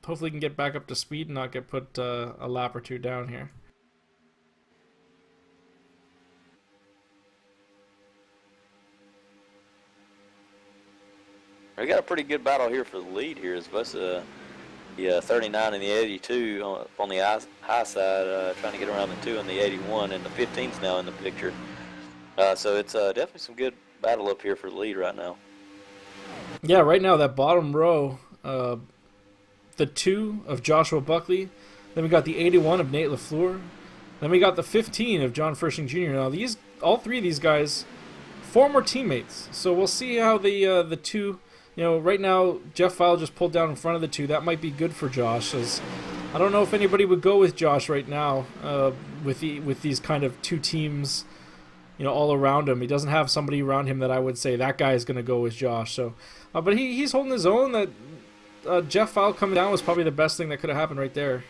hopefully he can get back up to speed and not get put a lap or two down here. We got a pretty good battle here for the lead here. It's both the 39 and the 82 on the high side, trying to get around the 2 and the 81, and the 15's now in the picture. So it's definitely some good battle up here for the lead right now. Yeah, right now that bottom row, the 2 of Joshua Buckley, then we got the 81 of Nate LaFleur, then we got the 15 of John Furshing Jr. Now all three of these guys, former teammates. So we'll see how the 2. Right now, Jeff File just pulled down in front of the 2. That might be good for Josh, as I don't know if anybody would go with Josh right now with these kind of 2 teams, all around him. He doesn't have somebody around him that I would say that guy is going to go with Josh. So, but he's holding his own. That Jeff File coming down was probably the best thing that could have happened right there.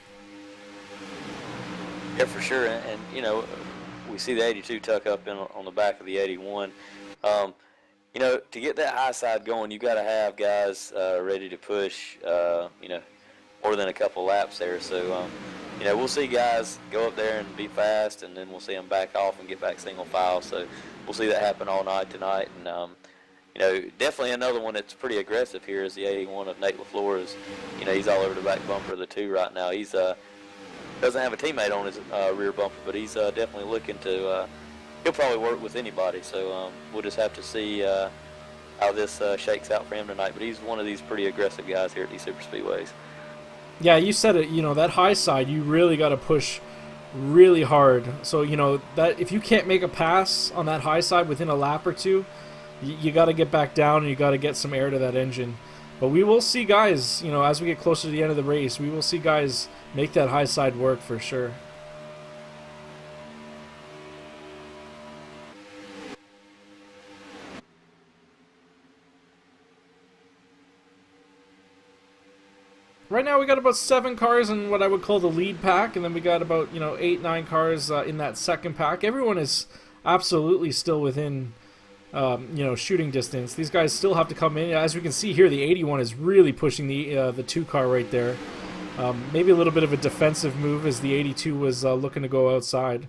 Yeah, for sure. And we see the 82 tuck up on the back of the 81. To get that high side going, you got to have guys ready to push, more than a couple laps there. So, we'll see guys go up there and be fast, and then we'll see them back off and get back single file. So we'll see that happen all night tonight. And, definitely another one that's pretty aggressive here is the 81 of Nate LaFleur. He's all over the back bumper of the 2 right now. He's doesn't have a teammate on his rear bumper, but he's definitely looking to he'll probably work with anybody, so we'll just have to see how this shakes out for him tonight. But he's one of these pretty aggressive guys here at these super speedways. Yeah, you said it. That high side, you really got to push really hard. So that if you can't make a pass on that high side within a lap or two, you got to get back down and you got to get some air to that engine. But we will see guys, as we get closer to the end of the race, we will see guys make that high side work for sure. Right now we got about 7 cars in what I would call the lead pack, and then we got about 8, 9 cars in that second pack. Everyone is absolutely still within shooting distance. These guys still have to come in. As we can see here, the 81 is really pushing the 2 car right there. Maybe a little bit of a defensive move as the 82 was looking to go outside.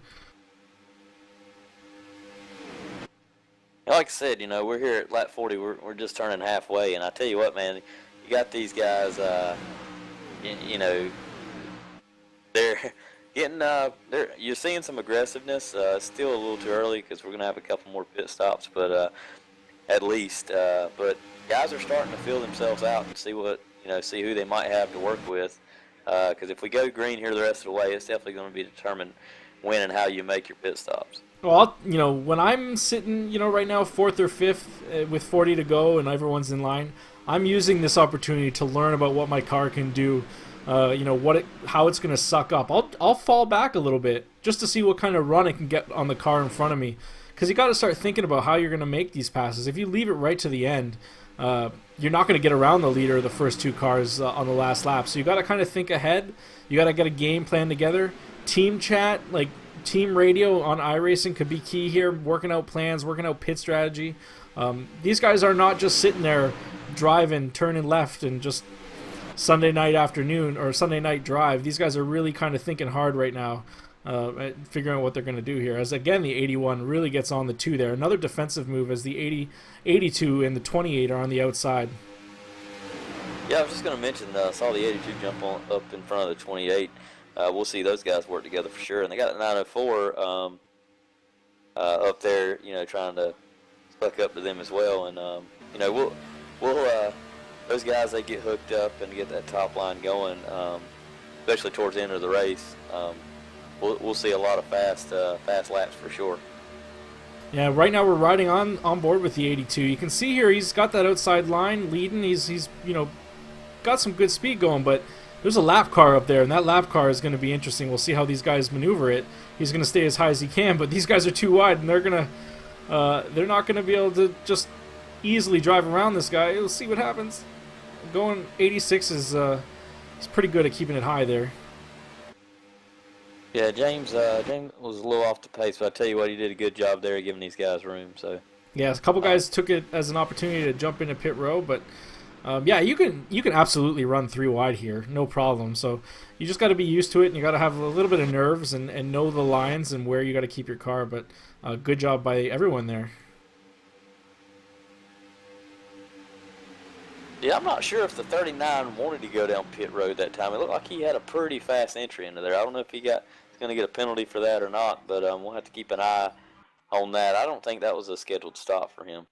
Like I said, we're here at lap 40. We're just turning halfway, and I tell you what, man, you got these guys. They're getting you're seeing some aggressiveness. Still a little too early because we're gonna have a couple more pit stops, but at least. But guys are starting to feel themselves out and see see who they might have to work with. Because if we go green here the rest of the way, it's definitely going to be determined when and how you make your pit stops. Well, when I'm sitting, right now 4th or 5th with 40 to go and everyone's in line, I'm using this opportunity to learn about what my car can do, how it's going to suck up. I'll fall back a little bit just to see what kind of run it can get on the car in front of me, because you got to start thinking about how you're going to make these passes. If you leave it right to the end, you're not going to get around the leader of the first 2 cars on the last lap. So you got to kind of think ahead. You got to get a game plan together, team chat, team radio on iRacing could be key here, working out plans, working out pit strategy. These guys are not just sitting there driving, turning left, and just Sunday night afternoon or Sunday night drive. These guys are really kind of thinking hard right now, figuring out what they're going to do here. As again, the 81 really gets on the 2 there. Another defensive move as the 82 and the 28 are on the outside. Yeah, I was just going to mention, saw the 82 jump up in front of the 28. We'll see those guys work together for sure. And they got a 904 up there, trying to suck up to them as well. And, we'll those guys, they get hooked up and get that top line going, especially towards the end of the race. We'll see a lot of fast laps for sure. Yeah, right now we're riding on board with the 82. You can see here he's got that outside line leading. He's got some good speed going, but there's a lap car up there, and that lap car is going to be interesting. We'll see how these guys maneuver it. He's going to stay as high as he can, but these guys are too wide, and they're not going to be able to just easily drive around this guy. We'll see what happens. Going 86 is pretty good at keeping it high there. Yeah, James was a little off the pace, but I tell you what, he did a good job there giving these guys room. So yeah, a couple guys took it as an opportunity to jump into pit row, but yeah, you can absolutely run 3 wide here, no problem. So you just got to be used to it, and you got to have a little bit of nerves and know the lines and where you got to keep your car. But good job by everyone there. Yeah, I'm not sure if the 39 wanted to go down pit road that time. It looked like he had a pretty fast entry into there. I don't know if he's going to get a penalty for that or not, but we'll have to keep an eye on that. I don't think that was a scheduled stop for him.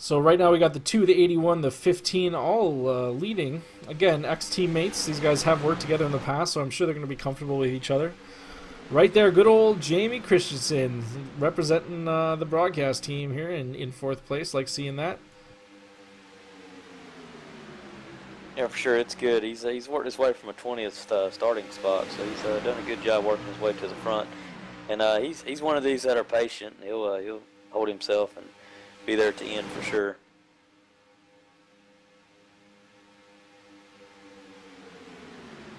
So right now we got the 2, the 81, the 15 all leading. Again, ex-teammates. These guys have worked together in the past, so I'm sure they're going to be comfortable with each other. Right there, good old Jamie Christensen representing the broadcast team here in 4th place. Like seeing that. Yeah, for sure, it's good. He's worked his way from a 20th starting spot, so he's done a good job working his way to the front. And he's one of these that are patient. He'll hold himself and be there at the end for sure.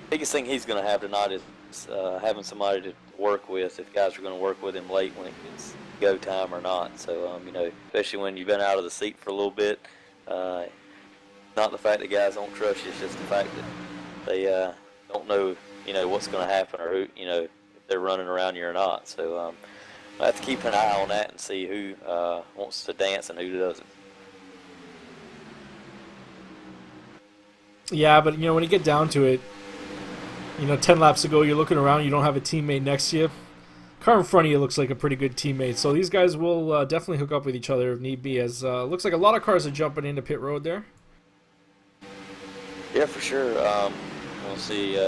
Biggest thing he's going to have tonight is having somebody to work with, if guys are going to work with him late when it's go time or not. So, especially when you've been out of the seat for a little bit, not the fact that guys don't trust you, it's just the fact that they don't know, what's going to happen or who, if they're running around you or not. So, I have to keep an eye on that and see who wants to dance and who doesn't. Yeah, but when you get down to it, 10 laps ago, you're looking around, you don't have a teammate next to you. Car in front of you looks like a pretty good teammate, so these guys will definitely hook up with each other if need be. As looks like a lot of cars are jumping into pit road there. Yeah, for sure. We'll see.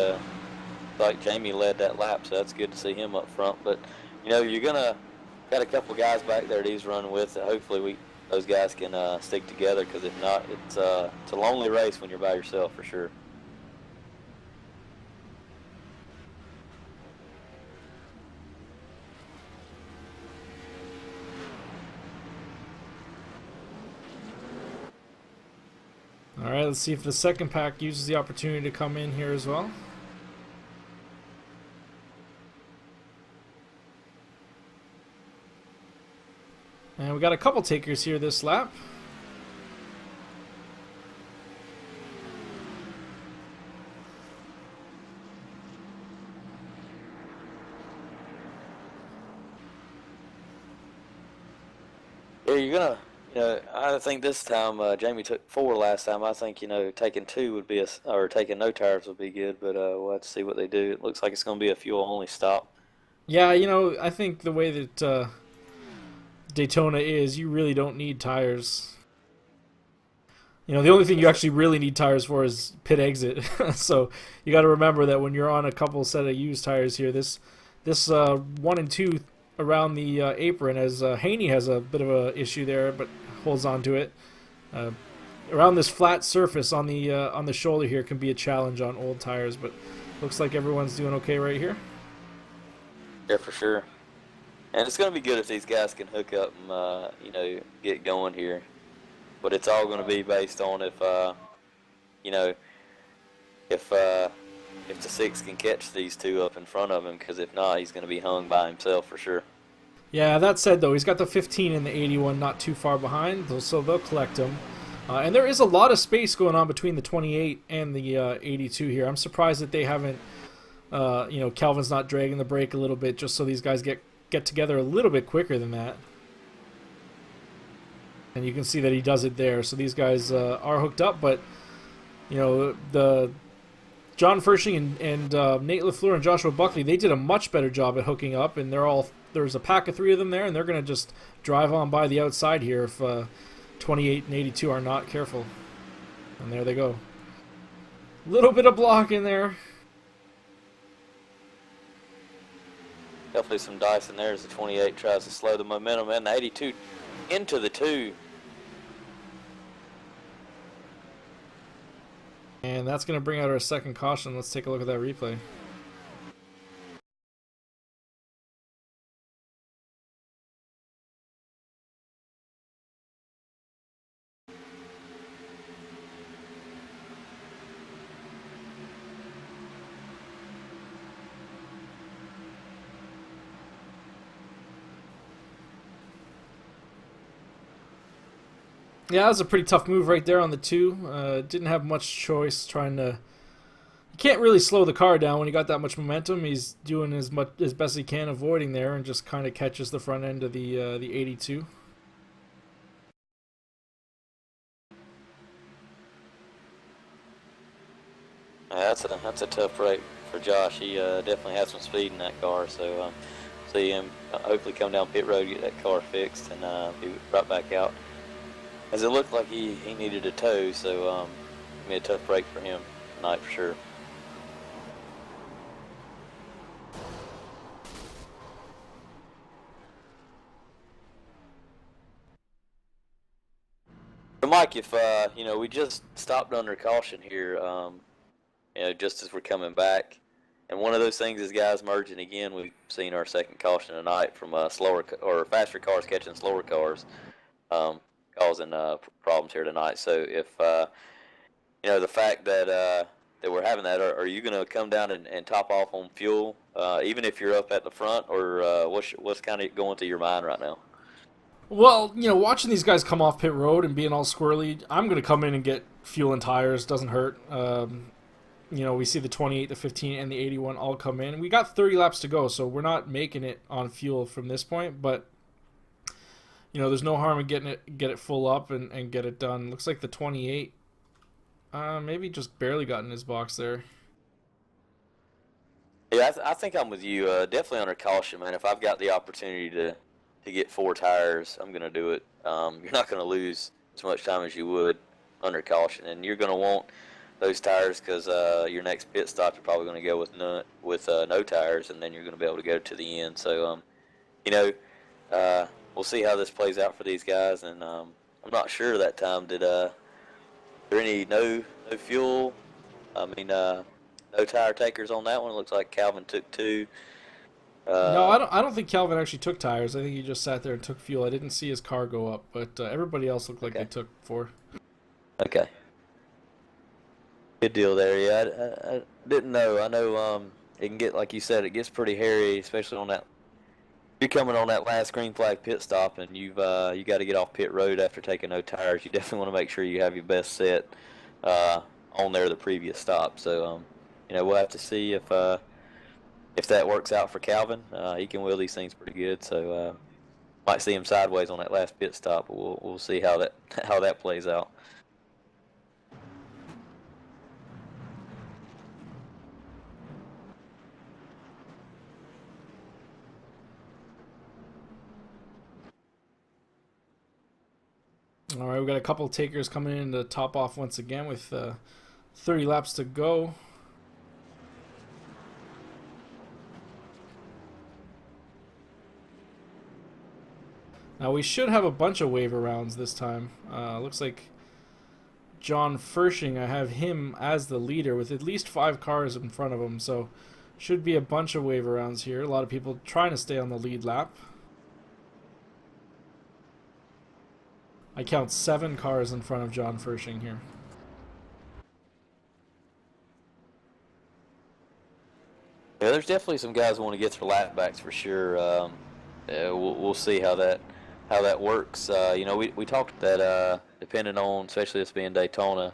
Like Jamie led that lap, so that's good to see him up front. But you're got a couple guys back there that he's running with. That hopefully those guys can stick together, because if not, it's a lonely race when you're by yourself for sure. All right, let's see if the second pack uses the opportunity to come in here as well. And we got a couple takers here this lap. Yeah, you're gonna. I think this time Jamie took 4 last time. I think taking 2 would be or taking no tires would be good. But we'll have to see what they do. It looks like it's going to be a fuel only stop. Yeah, I think the way that Daytona is, you really don't need tires. The only thing you actually really need tires for is pit exit. So you got to remember that when you're on a couple set of used tires here, this 1 and 2 around the apron, as Haney has a bit of a issue there, but holds on to it. around this flat surface on the shoulder here can be a challenge on old tires, but looks like everyone's doing okay right here. Yeah, for sure. And it's going to be good if these guys can hook up and, get going here. But it's all going to be based on if, you know, if the 6 can catch these 2 up in front of him, because if not, he's going to be hung by himself for sure. Yeah, that said, though, he's got the 15 and the 81 not too far behind, so they'll collect him. And there is a lot of space going on between the 28 and the 82 here. I'm surprised that they haven't, Calvin's not dragging the brake a little bit just so these guys get together a little bit quicker than that. And you can see that he does it there. So these guys are hooked up, but, the John Fershing and Nate LaFleur and Joshua Buckley, they did a much better job at hooking up, and there's a pack of 3 of them there, and they're going to just drive on by the outside here if 28 and 82 are not careful. And there they go. Little bit of block in there. Definitely some dice in there as the 28 tries to slow the momentum, and the 82 into the 2. And that's going to bring out our second caution. Let's take a look at that replay. Yeah, that was a pretty tough move right there on the 2. Didn't have much choice trying to... You can't really slow the car down when you got that much momentum. He's doing as best he can avoiding there and just kind of catches the front end of the 82. That's a tough break for Josh. He definitely has some speed in that car, so see him hopefully come down pit road, get that car fixed, and be right back out. As it looked like he needed a tow, so it'll be a tough break for him tonight for sure. So Mike, if we just stopped under caution here, just as we're coming back, and one of those things is guys merging again. We've seen our second caution tonight from slower or faster cars catching slower cars, causing problems here tonight. So if the fact that we're having that, are you going to come down and top off on fuel, even if you're up at the front, or what's kind of going through your mind right now? Well, watching these guys come off pit road and being all squirrely, I'm going to come in and get fuel and tires. Doesn't hurt. We see the 28, the 15, and the 81 all come in. We got 30 laps to go, so we're not making it on fuel from this point. But, there's no harm in get it full up and get it done. Looks like the 28 maybe just barely got in his box there. Yeah, I think I'm with you. Definitely under caution, man. If I've got the opportunity to get 4 tires, I'm going to do it. You're not going to lose as much time as you would under caution, and you're going to want those tires because your next pit stop you're probably going to go with no tires, and then you're going to be able to go to the end. So, we'll see how this plays out for these guys, and I'm not sure that time did there any no fuel. No tire takers on that one. It looks like Calvin took 2. No, I don't think Calvin actually took tires. I think he just sat there and took fuel. I didn't see his car go up, but everybody else looked like they took 4. Okay. Good deal there. Yeah, I didn't know. I know it can get, like you said, it gets pretty hairy, especially on that. You're coming on that last green flag pit stop, and you got to get off pit road after taking no tires. You definitely want to make sure you have your best set on there the previous stop. So, we'll have to see if that works out for Calvin. He can wheel these things pretty good, so might see him sideways on that last pit stop. But we'll see how that plays out. All right, we've got a couple of takers coming in to top off once again with 30 laps to go. Now we should have a bunch of waiver rounds this time. Looks like John Fershing, I have him as the leader with at least 5 cars in front of him, so should be a bunch of wave arounds here. A lot of people trying to stay on the lead lap. I count 7 cars in front of John Fershing here. Yeah, there's definitely some guys who want to get their lap backs for sure. We'll see how that works. We talked that depending on, especially this being Daytona,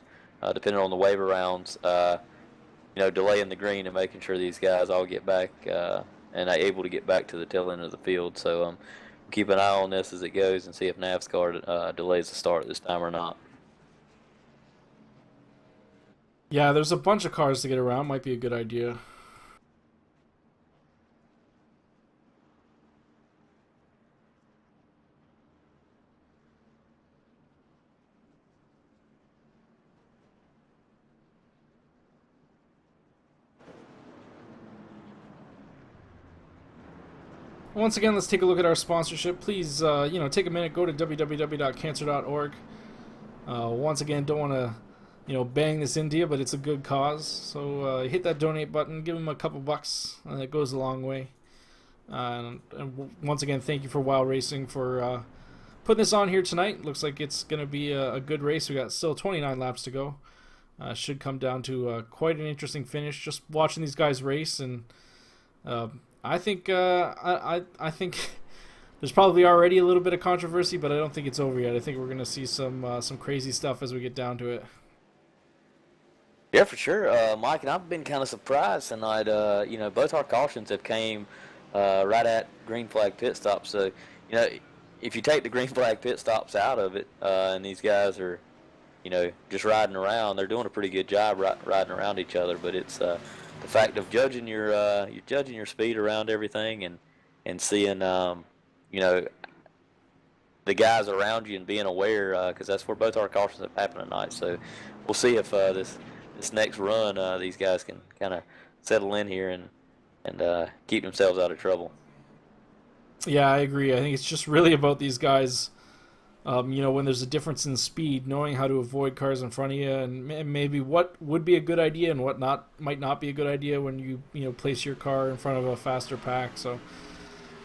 depending on the waiver rounds, delaying the green and making sure these guys all get back and are able to get back to the tail end of the field. So keep an eye on this as it goes and see if NAVSCAR delays the start this time or not. Yeah, there's a bunch of cars to get around. Might be a good idea. Once again, let's take a look at our sponsorship. Please, take a minute, go to www.cancer.org. Once again, don't want to, bang this into you, but it's a good cause. So hit that donate button, give them a couple bucks. It goes a long way. And once again, thank you for Wow Racing for putting this on here tonight. Looks like it's going to be a good race. We got still 29 laps to go. Should come down to quite an interesting finish. Just watching these guys race, and I think I think there's probably already a little bit of controversy, but I don't think it's over yet. I think we're gonna see some crazy stuff as we get down to it. Yeah, for sure, Mike, and I've been kind of surprised tonight. Both our cautions have came right at green flag pit stops. So, if you take the green flag pit stops out of it, and these guys are, just riding around, they're doing a pretty good job riding around each other. But it's the fact of judging your speed around everything and seeing the guys around you and being aware, because that's where both our cautions have happened tonight. So we'll see if this next run these guys can kind of settle in here and keep themselves out of trouble. Yeah, I agree. I think it's just really about these guys. When there's a difference in speed, knowing how to avoid cars in front of you, and maybe what would be a good idea and what might not be a good idea when you place your car in front of a faster pack. So,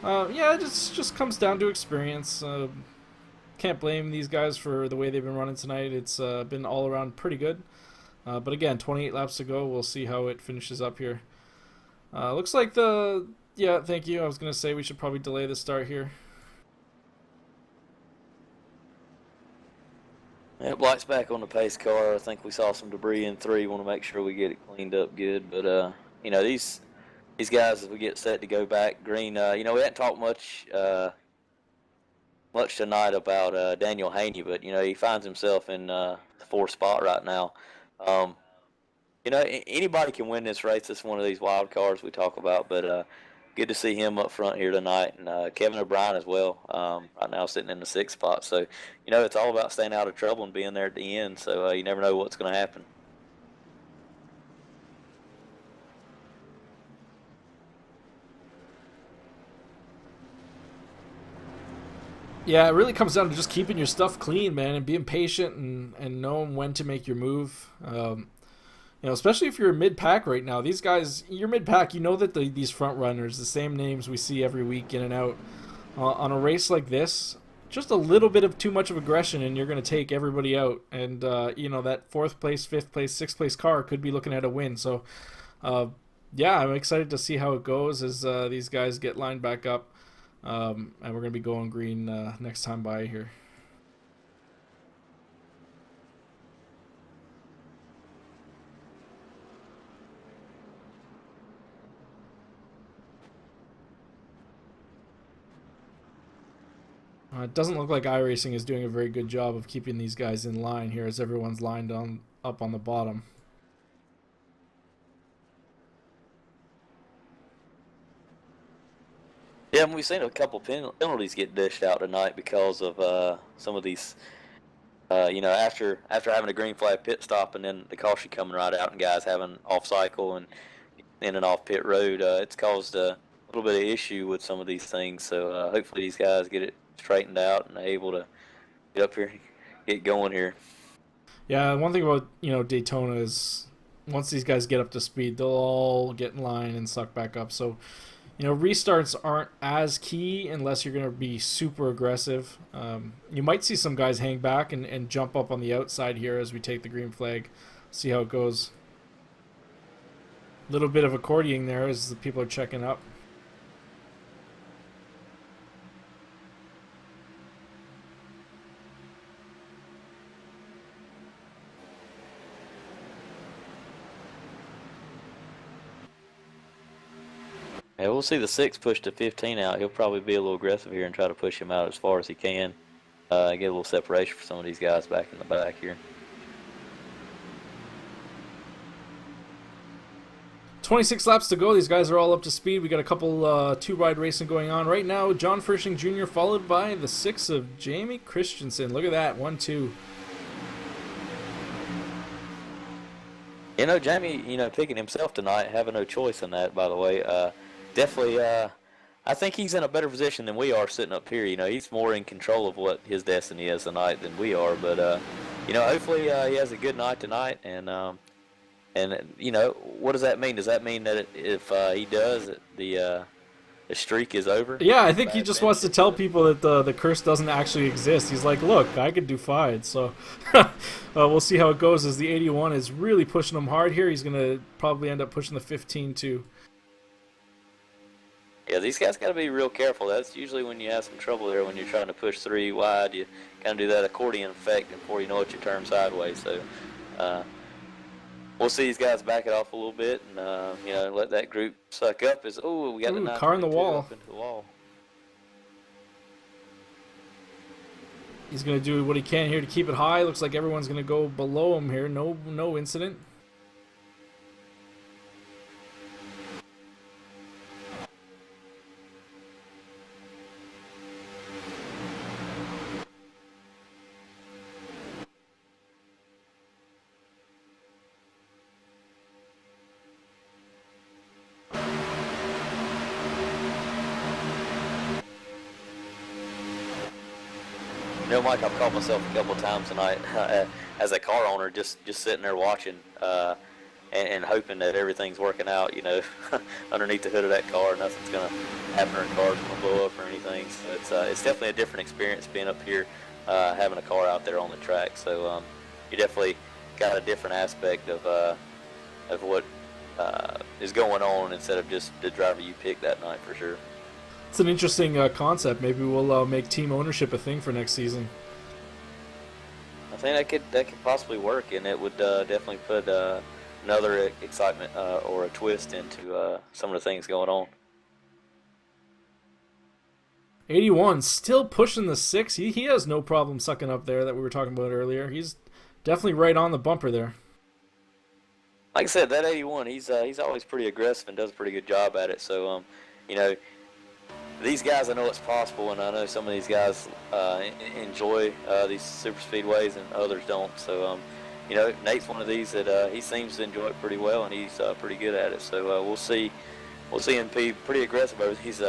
it just comes down to experience. Can't blame these guys for the way they've been running tonight. It's been all around pretty good. But again, 28 laps to go. We'll see how it finishes up here. Looks like thank you. I was gonna say we should probably delay the start here. Yeah, Black's back on the pace car. I think we saw some debris in 3. Want to make sure we get it cleaned up good. But these guys, as we get set to go back green, we hadn't talked much tonight about Daniel Haney, but he finds himself in the 4th spot right now. Anybody can win this race. It's one of these wild cards we talk about, but good to see him up front here tonight, and Kevin O'Brien as well. Right now sitting in the 6th spot. So, it's all about staying out of trouble and being there at the end. So you never know what's going to happen. Yeah, it really comes down to just keeping your stuff clean, man, and being patient and knowing when to make your move. Especially if you're mid-pack right now. These guys, you're mid-pack, that these front runners, the same names we see every week in and out, on a race like this, just a little bit of too much of aggression and you're going to take everybody out. And, that 4th place, 5th place, 6th place car could be looking at a win. So, I'm excited to see how it goes as these guys get lined back up. And we're going to be going green next time by here. It doesn't look like iRacing is doing a very good job of keeping these guys in line here as everyone's lined up on the bottom. Yeah, and we've seen a couple penalties get dished out tonight because of some of these. After having a green flag pit stop and then the caution coming right out and guys having off cycle and in and off pit road, it's caused a little bit of issue with some of these things. So hopefully these guys get it straightened out and are able to get up here and get going here. Yeah, one thing about Daytona is once these guys get up to speed, they'll all get in line and suck back up. So restarts aren't as key unless you're going to be super aggressive. You might see some guys hang back and jump up on the outside here as we take the green flag. See how it goes. Little bit of accordioning there as the people are checking up. Yeah, we'll see the 6 push to 15 out. He'll probably be a little aggressive here and try to push him out as far as he can. Get a little separation for some of these guys back in the back here. 26 laps to go. These guys are all up to speed. We got a couple two-ride racing going on right now. John Fershing Jr. followed by the 6 of Jamie Christensen. Look at that, 1-2. Jamie, picking himself tonight, having no choice in that, by the way. Definitely, I think he's in a better position than we are sitting up here. He's more in control of what his destiny is tonight than we are. But, hopefully he has a good night tonight. And what does that mean? Does that mean that if he does, the streak is over? Yeah, I think he just wants to tell people that the curse doesn't actually exist. He's like, look, I could do fine. So we'll see how it goes as the 81 is really pushing him hard here. He's going to probably end up pushing the 15 too. Yeah, these guys got to be real careful. That's usually when you have some trouble there when you're trying to push 3 wide. You kind of do that accordion effect, and before you know it, you turn sideways. So we'll see these guys back it off a little bit and, let that group suck up. We got the car in the wall. Up into the wall. He's going to do what he can here to keep it high. Looks like everyone's going to go below him here. No incident. Mike, I've caught myself a couple of times tonight as a car owner, just sitting there watching and hoping that everything's working out. Underneath the hood of that car, nothing's gonna happen, or a car's gonna blow up or anything. So it's definitely a different experience being up here, having a car out there on the track. So you definitely got a different aspect of what is going on instead of just the driver you picked that night, for sure. It's an interesting concept. Maybe we'll make team ownership a thing for next season. I think that could possibly work, and it would definitely put another excitement or a twist into some of the things going on. 81 still pushing the 6. He has no problem sucking up there that we were talking about earlier. He's definitely right on the bumper there. Like I said, that 81, he's always pretty aggressive and does a pretty good job at it. So these guys, I know it's possible, and I know some of these guys enjoy these super speedways and others don't. So, Nate's one of these that he seems to enjoy it pretty well, and he's pretty good at it. So we'll see him be pretty aggressive over these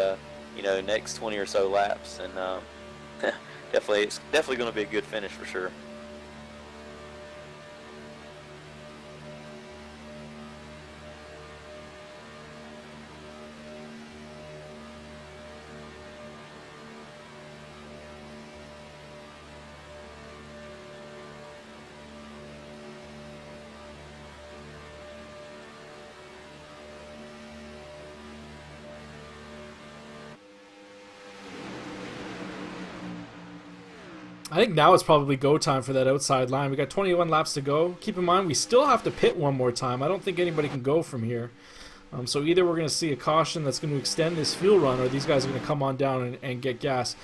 next 20 or so laps, and it's definitely going to be a good finish for sure. I think now it's probably go time for that outside line. We got 21 laps to go. Keep in mind, we still have to pit one more time. I don't think anybody can go from here. So either we're going to see a caution that's going to extend this fuel run, or these guys are going to come on down and get gas,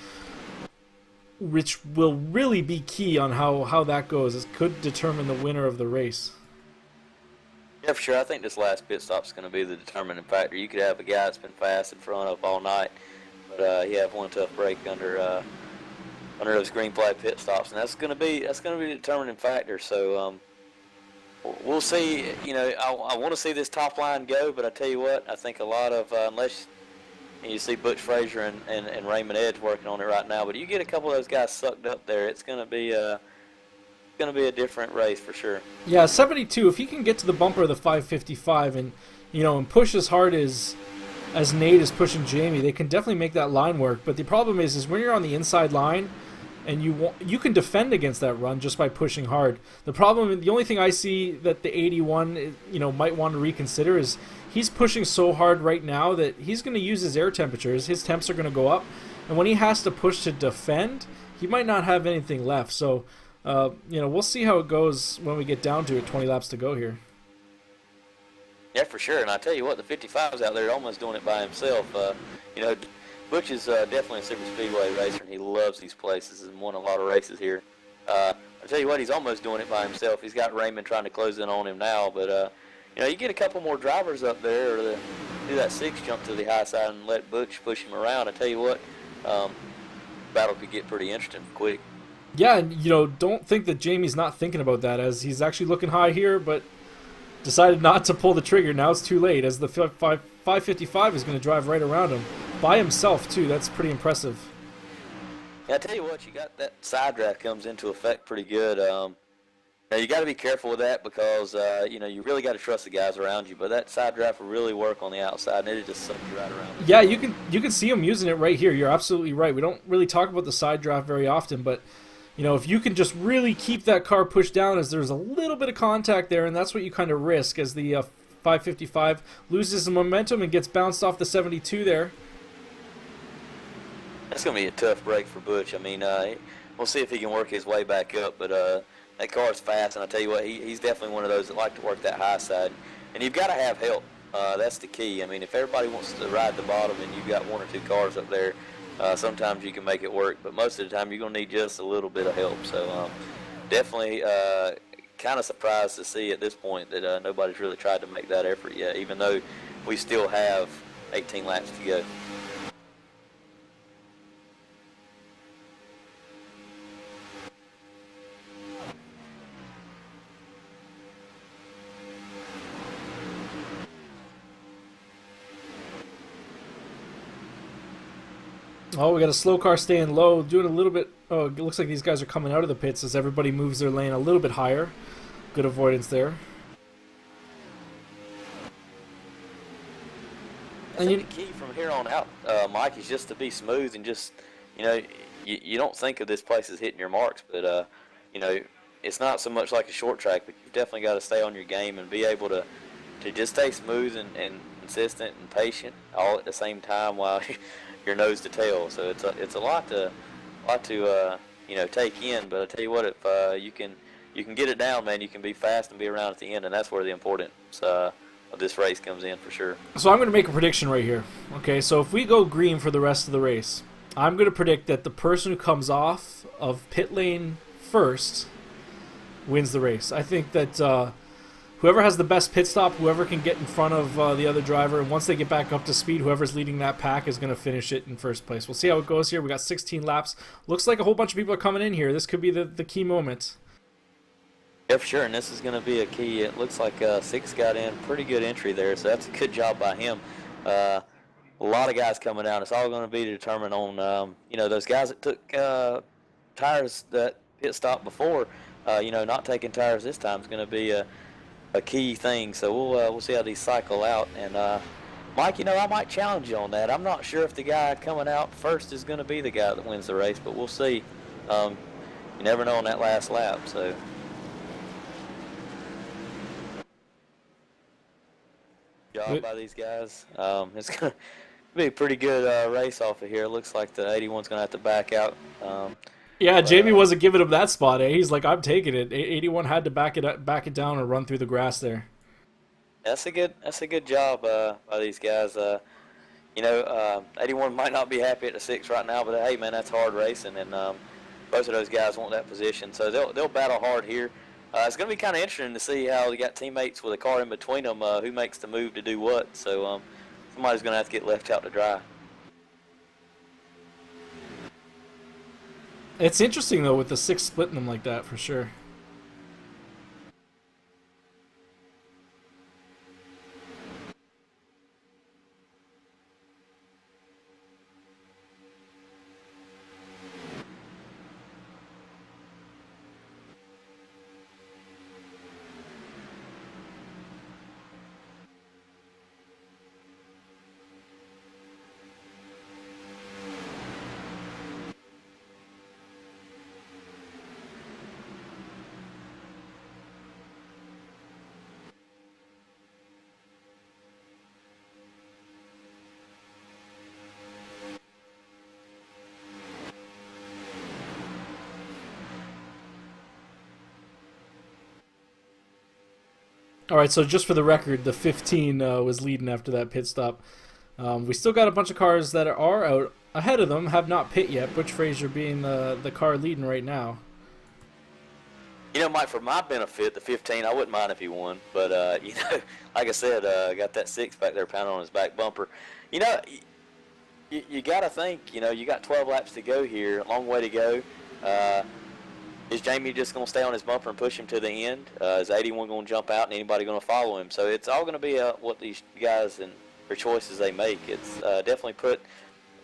which will really be key on how that goes. It could determine the winner of the race. Yeah, for sure. I think this last pit stop is going to be the determining factor. You could have a guy that's been fast in front of all night, but he have one tough break under those green flag pit stops, and that's going to be the determining factor. So we'll see. I want to see this top line go, but I tell you what, I think a lot of unless you see Butch Frazier and Raymond Edge working on it right now, but you get a couple of those guys sucked up there, it's going to be going to be a different race for sure. Yeah, 72. If he can get to the bumper of the 555 and and push as hard as Nate is pushing Jamie, they can definitely make that line work. But the problem is when you're on the inside line, and you can defend against that run just by pushing hard. The only thing I see that the 81 might want to reconsider is he's pushing so hard right now that he's going to use his air temperatures. His temps are going to go up, and when he has to push to defend, he might not have anything left. So, we'll see how it goes when we get down to it. 20 laps to go here. Yeah, for sure. And I tell you what, the 55's out there almost doing it by himself. Butch is definitely a super speedway racer, and he loves these places and won a lot of races here. I tell you what, he's almost doing it by himself. He's got Raymond trying to close in on him now, but you get a couple more drivers up there, or do that 6 jump to the high side and let Butch push him around. I tell you what, battle could get pretty interesting quick. Yeah, and don't think that Jamie's not thinking about that, as he's actually looking high here, but decided not to pull the trigger. Now it's too late, as the 555 is going to drive right around him by himself too. That's pretty impressive. Yeah, I tell you what, you got that side draft comes into effect pretty good. Now you got to be careful with that because you really got to trust the guys around you. But that side draft will really work on the outside, and it'll just suck you right around. Yeah, you can see him using it right here. You're absolutely right. We don't really talk about the side draft very often, but if you can just really keep that car pushed down, as there's a little bit of contact there, and that's what you kind of risk as the 555 loses the momentum and gets bounced off the 72 there. That's going to be a tough break for Butch. I mean, we'll see if he can work his way back up, but that car's fast, and I tell you what, he's definitely one of those that like to work that high side. And you've got to have help. That's the key. I mean, if everybody wants to ride the bottom and you've got 1 or 2 cars up there, sometimes you can make it work, but most of the time you're going to need just a little bit of help. So definitely kind of surprised to see at this point that nobody's really tried to make that effort yet, even though we still have 18 laps to go. Oh, we got a slow car staying low, doing a little bit. Oh, it looks like these guys are coming out of the pits as everybody moves their lane a little bit higher. Good avoidance there. I think the key from here on out, Mike, is just to be smooth and just, you don't think of this place as hitting your marks, but, it's not so much like a short track, but you've definitely got to stay on your game and be able to just stay smooth and consistent and patient all at the same time while your nose to tail. So it's a lot to take in. But I tell you what, if you can get it down, man, you can be fast and be around at the end, and that's where the importance of this race comes in for sure. So I'm going to make a prediction right here. Okay, so if we go green for the rest of the race, I'm going to predict that the person who comes off of pit lane first wins the race. I think that whoever has the best pit stop, whoever can get in front of the other driver, and once they get back up to speed, whoever's leading that pack is going to finish it in first place. We'll see how it goes here. We got 16 laps. Looks like a whole bunch of people are coming in here. This could be the key moment. Yeah, for sure, and this is going to be a key. It looks like 6 got in. Pretty good entry there, so that's a good job by him. A lot of guys coming down. It's all going to be determined on, those guys that took tires that pit stop before, not taking tires this time is going to be a key thing. So we'll see how these cycle out. And Mike, I might challenge you on that. I'm not sure if the guy coming out first is going to be the guy that wins the race, but we'll see. You never know on that last lap. So job by these guys. It's going to be a pretty good race off of here. It looks like the 81's going to have to back out. Jamie wasn't giving him that spot. He's like, I'm taking it. 81 had to back it down and run through the grass there. That's a good job by these guys. 81 might not be happy at the 6 right now, but hey, man, that's hard racing, and both of those guys want that position, so they'll battle hard here. It's going to be kind of interesting to see how they got teammates with a car in between them, who makes the move to do what. So somebody's going to have to get left out to dry. It's interesting, though, with the 6 splitting them like that, for sure. All right, so just for the record, the 15 was leading after that pit stop. We still got a bunch of cars that are out ahead of them, have not pit yet. Butch Frazier being the car leading right now. You know, Mike, for my benefit, the 15, I wouldn't mind if he won. But, you know, like I said, got that 6 back there pounding on his back bumper. You know, you got to think, you know, you got 12 laps to go here, a long way to go. Is Jamie just going to stay on his bumper and push him to the end? Is 81 going to jump out and anybody going to follow him? So it's all going to be what these guys and their choices they make. It's definitely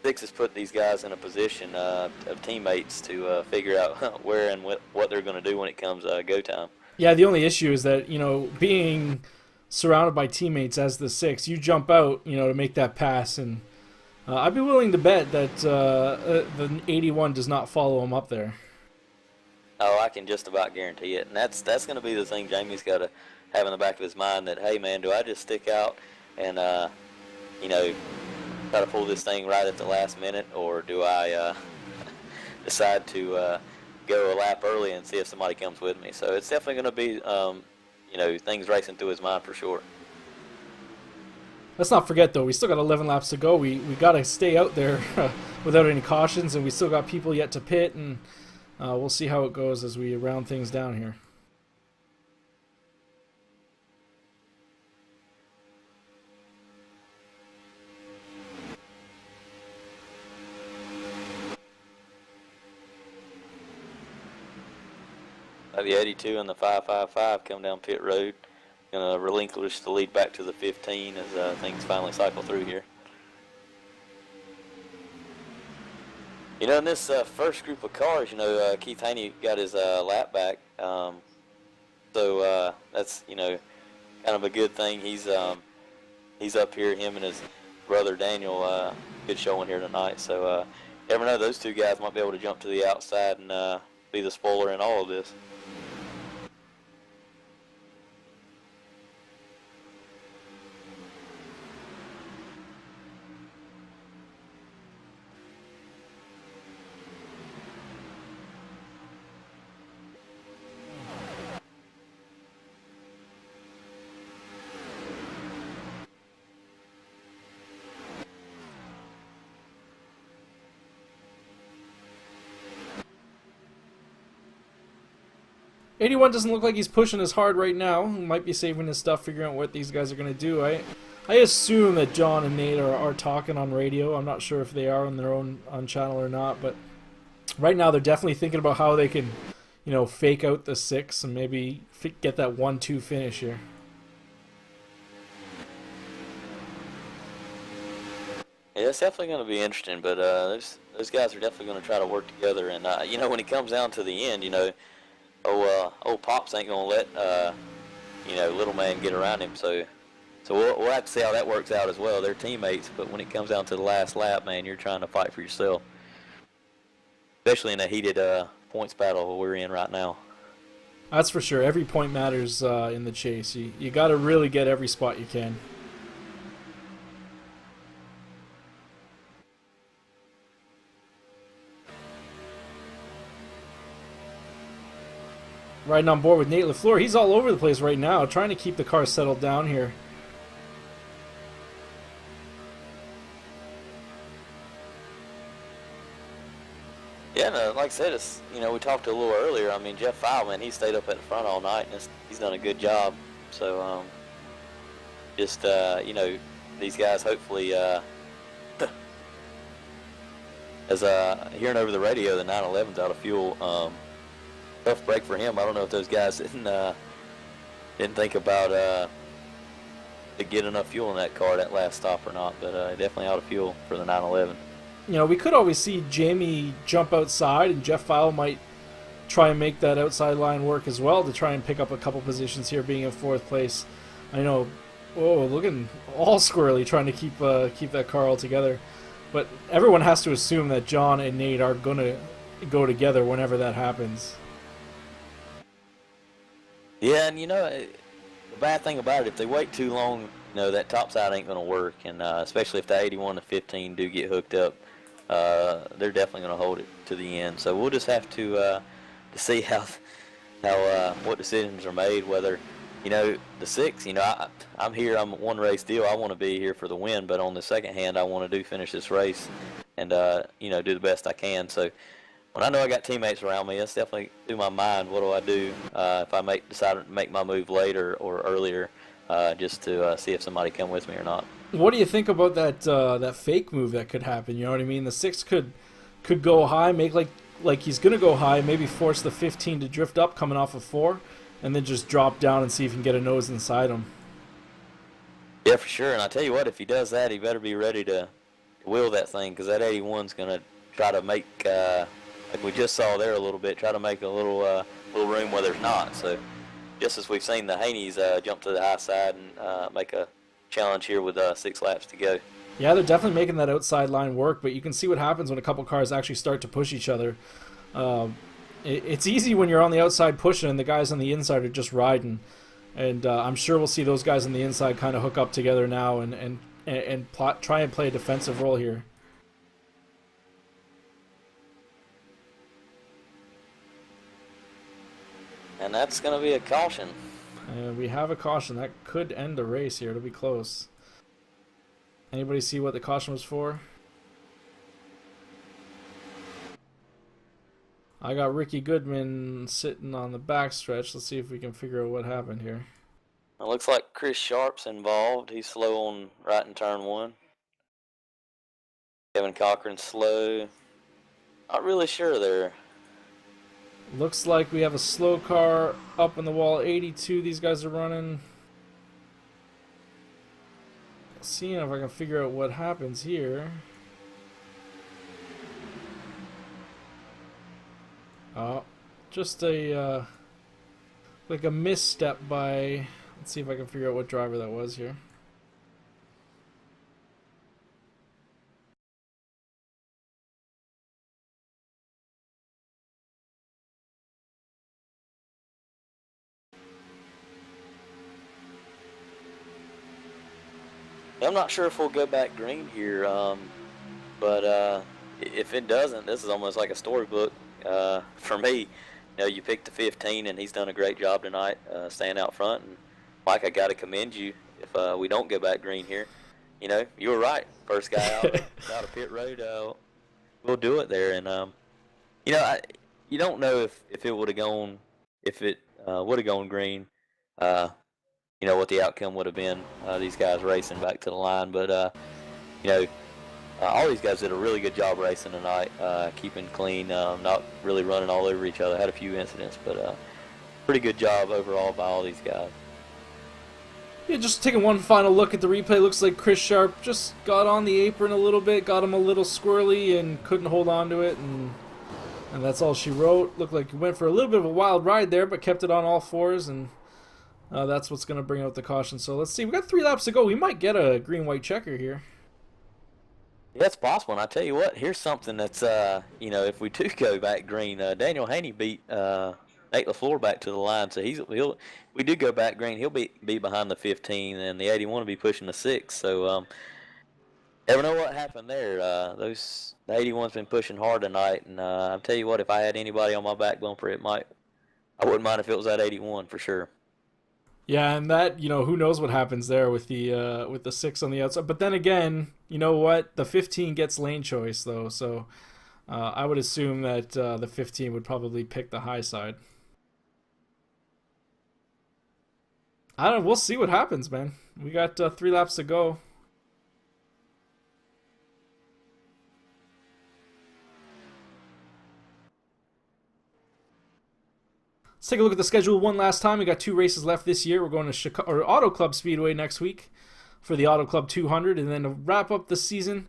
Six has put these guys in a position of teammates to figure out where and what they're going to do when it comes go time. Yeah, the only issue is that, you know, being surrounded by teammates as the 6, you jump out, you know, to make that pass, and I'd be willing to bet that the 81 does not follow him up there. Oh, I can just about guarantee it, and that's going to be the thing Jamie's got to have in the back of his mind, that, hey, man, do I just stick out and, you know, try to pull this thing right at the last minute, or do I decide to go a lap early and see if somebody comes with me? So it's definitely going to be, you know, things racing through his mind for sure. Let's not forget, though, we still got 11 laps to go. We got to stay out there without any cautions, and we still got people yet to pit, and we'll see how it goes as we round things down here. The 82 and the 555 come down pit road. Going to relinquish the lead back to the 15 as things finally cycle through here. You know, in this first group of cars, you know, Keith Haney got his lap back. So that's, you know, kind of a good thing. He's up here, him and his brother Daniel, good showing here tonight. So you never know, those two guys might be able to jump to the outside and be the spoiler in all of this. '81 doesn't look like he's pushing as hard right now. He might be saving his stuff, figuring out what these guys are going to do. I assume that John and Nate are talking on radio. I'm not sure if they are on their own on channel or not, but right now they're definitely thinking about how they can, you know, fake out the 6 and maybe get that 1-2 finish here. Yeah, it's definitely going to be interesting, but those guys are definitely going to try to work together. And, you know, when it comes down to the end, you know, old Pops ain't going to let, you know, little man get around him. So we'll have to see how that works out as well. They're teammates, but when it comes down to the last lap, man, you're trying to fight for yourself. Especially in a heated points battle we're in right now. That's for sure. Every point matters in the chase. You got to really get every spot you can. Riding on board with Nate LaFleur. He's all over the place right now, trying to keep the car settled down here. Yeah, and, like I said, it's, you know, we talked a little earlier. I mean, Jeff File, man, he stayed up at the front all night, and he's done a good job. So, just, you know, these guys hopefully, as hearing over the radio, the 911's out of fuel. Tough break for him. I don't know if those guys didn't think about to get enough fuel in that car that last stop or not, but definitely out of fuel for the 911. You know, we could always see Jamie jump outside, and Jeff File might try and make that outside line work as well to try and pick up a couple positions here, being in 4th place. I know, looking all squirrely, trying to keep that car all together. But everyone has to assume that John and Nate are going to go together whenever that happens. Yeah, and you know, the bad thing about it, if they wait too long, you know, that top side ain't going to work, and especially if the 81 to 15 do get hooked up, they're definitely going to hold it to the end. So we'll just have to see how what decisions are made, whether, the 6, I'm here. I'm one race deal. I want to be here for the win, but on the second hand, I want to finish this race and, do the best I can. So when I know I got teammates around me, that's definitely through my mind. What do I do if I decide to make my move later or earlier, just to see if somebody come with me or not. What do you think about that fake move that could happen? You know what I mean? The 6 could go high, make like he's gonna go high, maybe force the 15 to drift up coming off of 4, and then just drop down and see if he can get a nose inside him. Yeah, for sure. And I tell you what, if he does that, he better be ready to wheel that thing, because that 81's gonna try to make, like we just saw there a little bit, try to make a little room where there's not. So just as we've seen the Haneys jump to the high side and make a challenge here with 6 laps to go. Yeah, they're definitely making that outside line work, but you can see what happens when a couple cars actually start to push each other. It's easy when you're on the outside pushing and the guys on the inside are just riding. And I'm sure we'll see those guys on the inside kind of hook up together now and try and play a defensive role here. And that's going to be a caution. We have a caution. That could end the race here. It'll be close. Anybody see what the caution was for? I got Ricky Goodman sitting on the backstretch. Let's see if we can figure out what happened here. It looks like Chris Sharp's involved. He's slow on right in turn 1. Kevin Cochran's slow. Not really sure there. Looks like we have a slow car up in the wall. 82 these guys are running. Seeing if I can figure out what happens here. Oh, just a like a misstep by. Let's see if I can figure out what driver that was here. I'm not sure if we'll go back green here, but if it doesn't, this is almost like a storybook for me. You picked the 15, and he's done a great job tonight staying out front. And Mike, I got to commend you if we don't go back green here. You were right. First guy out of pit road, we'll do it there. And you don't know if it would have gone, if it would have gone green. What the outcome would have been, these guys racing back to the line. But, all these guys did a really good job racing tonight, keeping clean, not really running all over each other. Had a few incidents, but pretty good job overall by all these guys. Yeah, just taking one final look at the replay. Looks like Chris Sharp just got on the apron a little bit, got him a little squirrely and couldn't hold on to it. And that's all she wrote. Looked like he went for a little bit of a wild ride there, but kept it on all 4s. And that's what's going to bring out the caution. So let's see. We've got 3 laps to go. We might get a green-white checker here. Yeah, it's possible. And I tell you what, here's something that's, if we do go back green, Daniel Haney beat Nate LaFleur back to the line. So we do go back green, he'll be behind the 15, and the 81 will be pushing the 6. So never know what happened there. The 81's been pushing hard tonight. And I'll tell you what, if I had anybody on my back bumper, I wouldn't mind if it was that 81 for sure. Yeah, and that, who knows what happens there with the 6 on the outside. But then again, you know what? The 15 gets lane choice, though. So I would assume that the 15 would probably pick the high side. I don't know. We'll see what happens, man. We got 3 laps to go. Let's take a look at the schedule one last time. We got 2 races left this year. We're going to Auto Club Speedway next week for the Auto Club 200, and then to wrap up the season,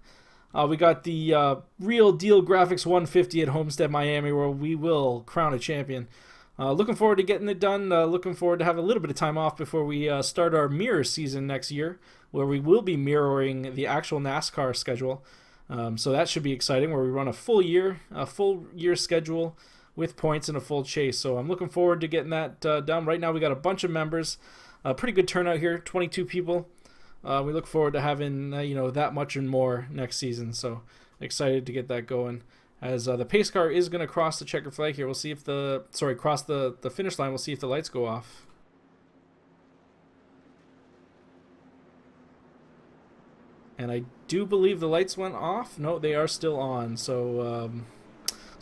we got the Real Deal Graphics 150 at Homestead, Miami, where we will crown a champion. Looking forward to getting it done. Looking forward to having a little bit of time off before we start our mirror season next year, where we will be mirroring the actual NASCAR schedule. So that should be exciting, where we run a full year schedule with points and a full chase. So I'm looking forward to getting that done. Right now we got a bunch of members. Pretty good turnout here, 22 people. We look forward to having that much and more next season. So excited to get that going. As the pace car is going to cross the checker flag here. We'll see if cross the finish line. We'll see if the lights go off. And I do believe the lights went off. No, they are still on. So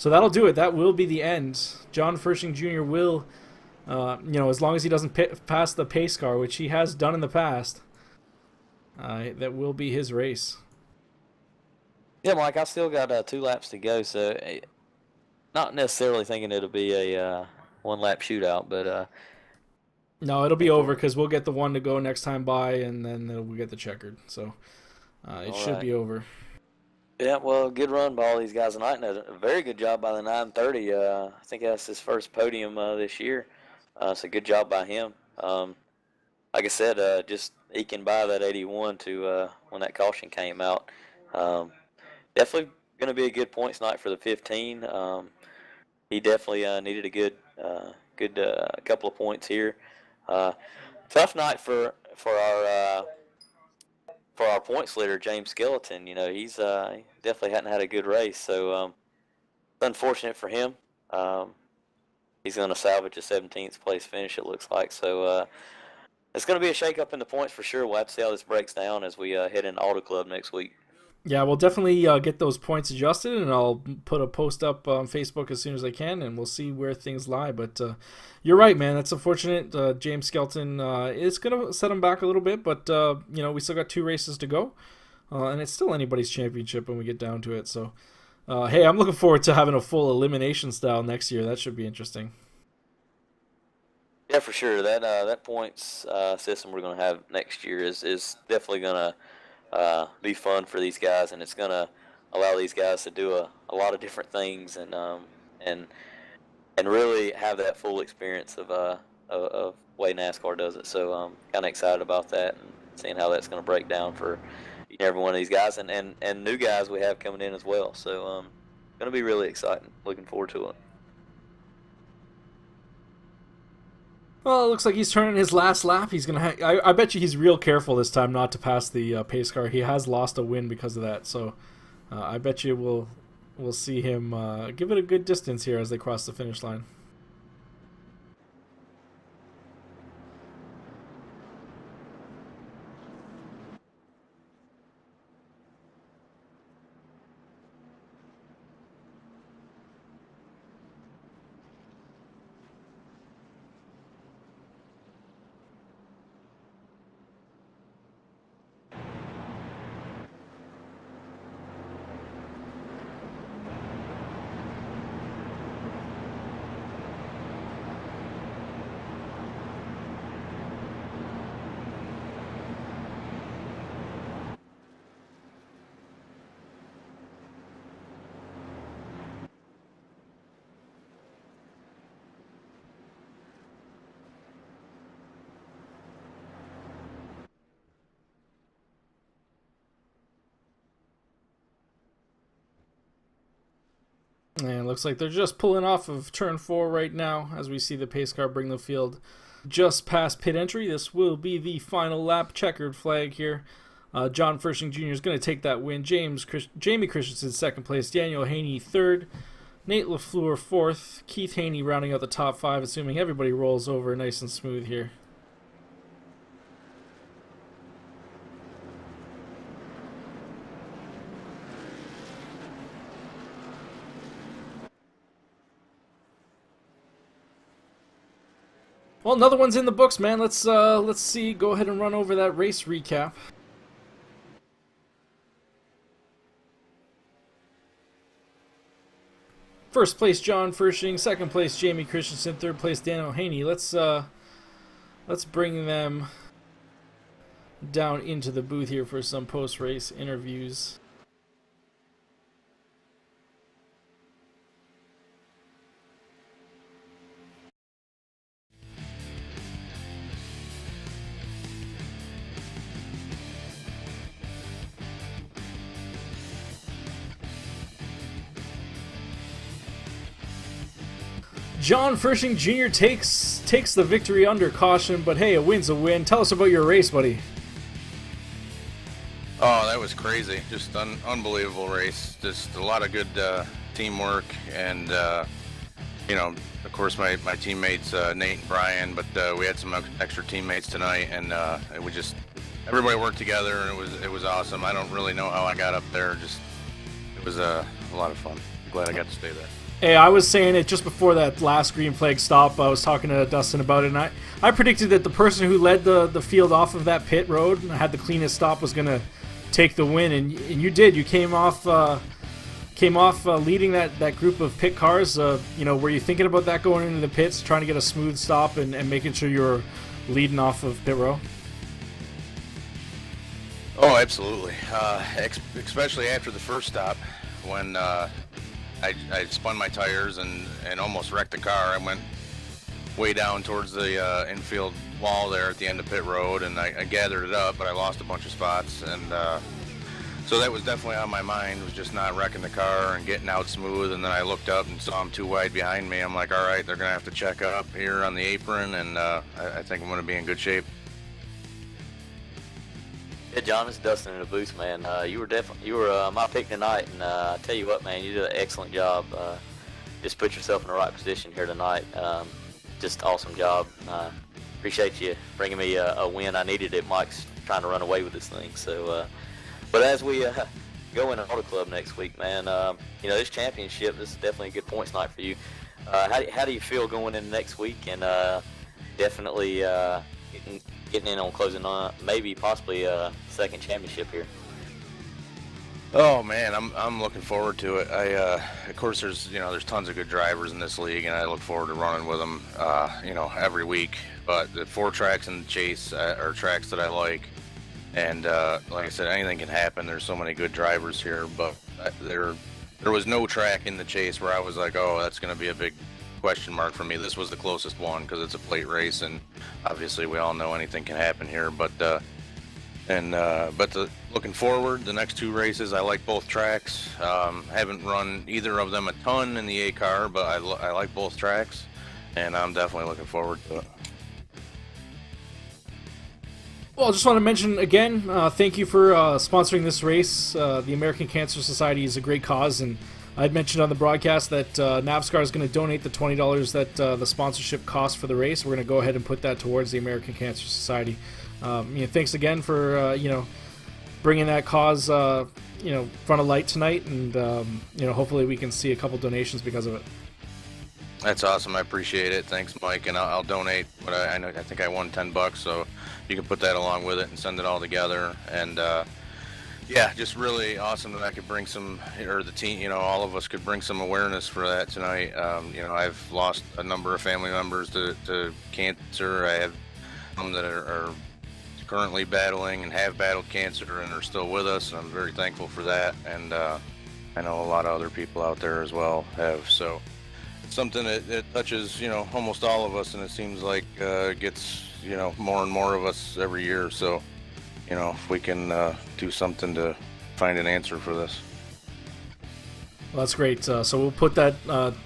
that'll do it. That will be the end. John Furshing Jr. will, as long as he doesn't pass the pace car, which he has done in the past, that will be his race. Yeah, Mike, I still got 2 laps to go, so not necessarily thinking it'll be a 1-lap shootout, but no, it'll be over because we'll get the one to go next time by, and then we'll get the checkered. So it should be over. Yeah, well, good run by all these guys tonight, and a very good job by the 930. I think that's his first podium this year, so good job by him. Like I said, just eking by that 81 to when that caution came out. Definitely going to be a good points night for the 15. He definitely needed a good couple of points here. Tough night for our points leader, James Skeleton. He's definitely hadn't had a good race, so it's unfortunate for him. He's going to salvage a 17th place finish, it looks like. So it's going to be a shake-up in the points for sure. We'll have to see how this breaks down as we head into Auto Club next week. Yeah, we'll definitely get those points adjusted, and I'll put a post up on Facebook as soon as I can, and we'll see where things lie. But you're right, man. That's unfortunate. James Skelton is going to set him back a little bit, but we still got 2 races to go, and it's still anybody's championship when we get down to it. So, hey, I'm looking forward to having a full elimination style next year. That should be interesting. Yeah, for sure. That points system we're going to have next year is definitely going to be fun for these guys, and it's going to allow these guys to do a lot of different things and really have that full experience of way NASCAR does it. So I'm kind of excited about that and seeing how that's going to break down for each and every one of these guys and new guys we have coming in as well. So going to be really exciting. Looking forward to it. Well, it looks like he's turning his last lap. He's gonna. I bet you he's real careful this time not to pass the pace car. He has lost a win because of that. So I bet you we'll see him give it a good distance here as they cross the finish line. And it looks like they're just pulling off of turn 4 right now as we see the pace car bring the field just past pit entry. This will be the final lap. Checkered flag here. John Furshing Jr. is going to take that win. Jamie Christensen second place. Daniel Haney third. Nate LaFleur fourth. Keith Haney rounding out the top 5, assuming everybody rolls over nice and smooth here. Well, another one's in the books, man. Let's see. Go ahead and run over that race recap. First place, John Furshing. Second place, Jamie Christensen. Third place, Daniel Haney. Let's bring them down into the booth here for some post-race interviews. John Furshing Jr. takes the victory under caution, but hey, a win's a win. Tell us about your race, buddy. Oh, that was crazy. Just unbelievable race. Just a lot of good teamwork, and of course my teammates Nate and Brian, but we had some extra teammates tonight, and we just everybody worked together, and it was awesome. I don't really know how I got up there. Just it was a lot of fun. I'm glad I got to stay there. Hey, I was saying it just before that last green flag stop. I was talking to Dustin about it, and I predicted that the person who led the field off of that pit road and had the cleanest stop was going to take the win, and you did. You came off leading that group of pit cars. Were you thinking about that going into the pits, trying to get a smooth stop and making sure you were leading off of pit row? Oh, absolutely. Especially after the first stop, when I spun my tires and almost wrecked the car. I went way down towards the infield wall there at the end of pit road, and I gathered it up, but I lost a bunch of spots, and so that was definitely on my mind, was just not wrecking the car and getting out smooth. And then I looked up and saw them too wide behind me. I'm like, all right, they're gonna have to check up here on the apron, and I think I'm gonna be in good shape. Yeah, John, it's Dustin in the booth, man. You were my pick tonight, and I tell you what, man, you did an excellent job. Just put yourself in the right position here tonight. Just awesome job. Appreciate you bringing me a win. I needed it. Mike's trying to run away with this thing. So, but as we go into Auto Club next week, man, this championship, this is definitely a good points night for you. How do you feel going into next week, and definitely getting in on closing on maybe possibly a second championship here? Oh man, I'm looking forward to it. Of course there's tons of good drivers in this league, and I look forward to running with them every week. But the 4 tracks in the Chase are tracks that I like, and like I said, anything can happen. There's so many good drivers here, but there was no track in the Chase where I was like, oh, that's going to be a big question mark for me. This was the closest one because it's a plate race, and obviously we all know anything can happen here. But looking forward, the next 2 races, I like both tracks. Haven't run either of them a ton in the A car, but I like both tracks, and I'm definitely looking forward to it. Well, I just want to mention again, thank you for sponsoring this race. The American Cancer Society is a great cause, and I'd mentioned on the broadcast that NAVSCAR is going to donate the $20 that the sponsorship costs for the race. We're going to go ahead and put that towards the American Cancer Society. Thanks again for bringing that cause front of light tonight, and hopefully we can see a couple donations because of it. That's awesome. I appreciate it. Thanks, Mike. And I'll donate. But I think I won $10, so you can put that along with it and send it all together. And yeah, just really awesome that I could bring some, or the team, all of us could bring some awareness for that tonight. I've lost a number of family members to cancer. I have some that are currently battling and have battled cancer and are still with us, and I'm very thankful for that. And I know a lot of other people out there as well have. So it's something that touches, almost all of us, and it seems like gets, more and more of us every year. So, if we can do something to find an answer for this. Well, that's great. So we'll put that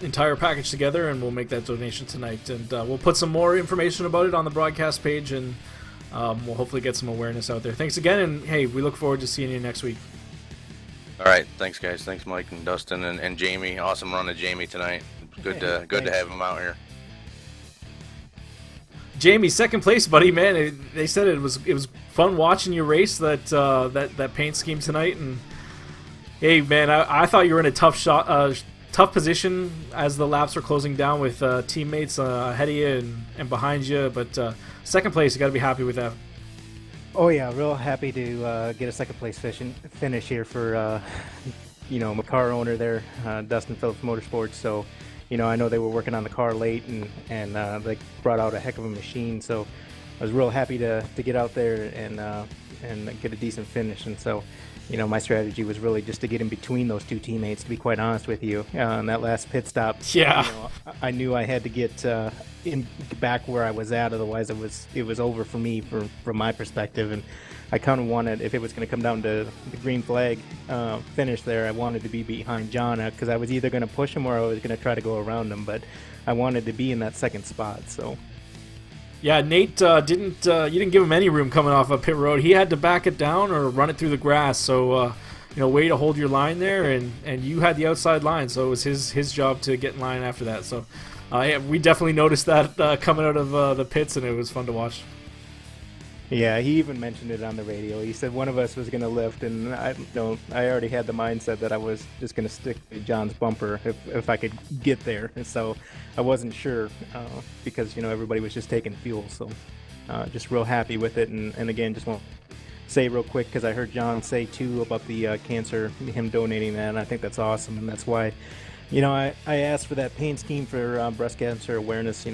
entire package together, and we'll make that donation tonight. And we'll put some more information about it on the broadcast page, and we'll hopefully get some awareness out there. Thanks again, and hey, we look forward to seeing you next week. All right, thanks guys. Thanks Mike and Dustin and Jamie. Awesome run to Jamie tonight. Good to have him out here. Jamie, second place, buddy. Man, they said it was fun watching you race that paint scheme tonight. And hey, man, I thought you were in a tough position as the laps were closing down with teammates ahead of you and behind you. But second place, you got to be happy with that. Oh yeah, real happy to get a second place finish here for my car owner there, Dustin Phillips Motorsports. So, I know they were working on the car late, and they brought out a heck of a machine. So I was real happy to get out there and get a decent finish. And so, my strategy was really just to get in between those 2 teammates, to be quite honest with you. On that last pit stop, yeah, I knew I had to get in back where I was at, otherwise it was over for me from my perspective. And I kind of wanted, if it was going to come down to the green flag finish there, I wanted to be behind John, because I was either going to push him or I was going to try to go around him, but I wanted to be in that second spot. So yeah, Nate you didn't give him any room coming off of pit road. He had to back it down or run it through the grass. So way to hold your line there, and you had the outside line, so it was his job to get in line after that. So yeah, we definitely noticed that coming out of the pits, and it was fun to watch. Yeah, he even mentioned it on the radio. He said one of us was going to lift, and I already had the mindset that I was just going to stick to John's bumper if I could get there. And so I wasn't sure because everybody was just taking fuel. So just real happy with it. And again, just want to say real quick because I heard John say too about the cancer, him donating that, and I think that's awesome. And that's why, I asked for that pain scheme for breast cancer awareness.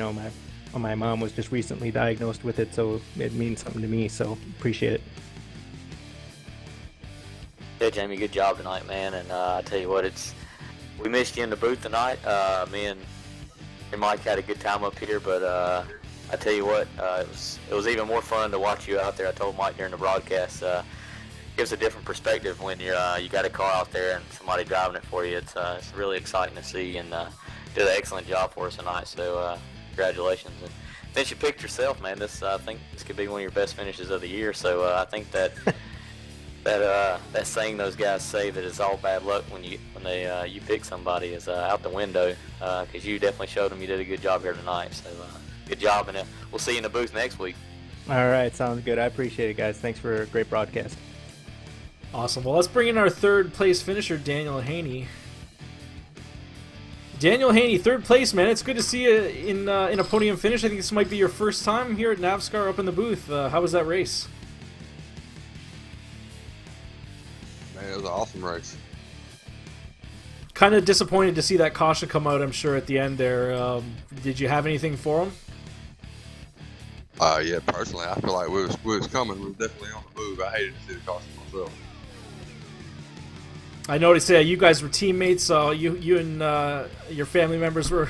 My mom was just recently diagnosed with it, so it means something to me, so appreciate it. Yeah, Jamie, good job tonight, man. And I tell you what, we missed you in the booth tonight. Me and Mike had a good time up here, but I tell you what, it was even more fun to watch you out there. I told Mike during the broadcast, gives a different perspective when you got a car out there and somebody driving it for you. It's really exciting to see, and did an excellent job for us tonight. So congratulations. And since you picked yourself, man, I think this could be one of your best finishes of the year. So I think that that saying those guys say that it's all bad luck when you pick somebody is out the window, because you definitely showed them you did a good job here tonight. So good job, and we'll see you in the booth next week. All right, sounds good. I appreciate it, guys. Thanks for a great broadcast. Awesome. Well, let's bring in our third place finisher, Daniel Haney. Daniel Haney, third place, man. It's good to see you in a podium finish. I think this might be your first time here at NAVSCAR up in the booth. How was that race? Man, it was an awesome race. Kind of disappointed to see that caution come out, I'm sure, at the end there. Did you have anything for him? Yeah, personally, I feel like we was coming. We was definitely on the move. I hated to see the caution myself. I noticed you guys were teammates. You and your family members were,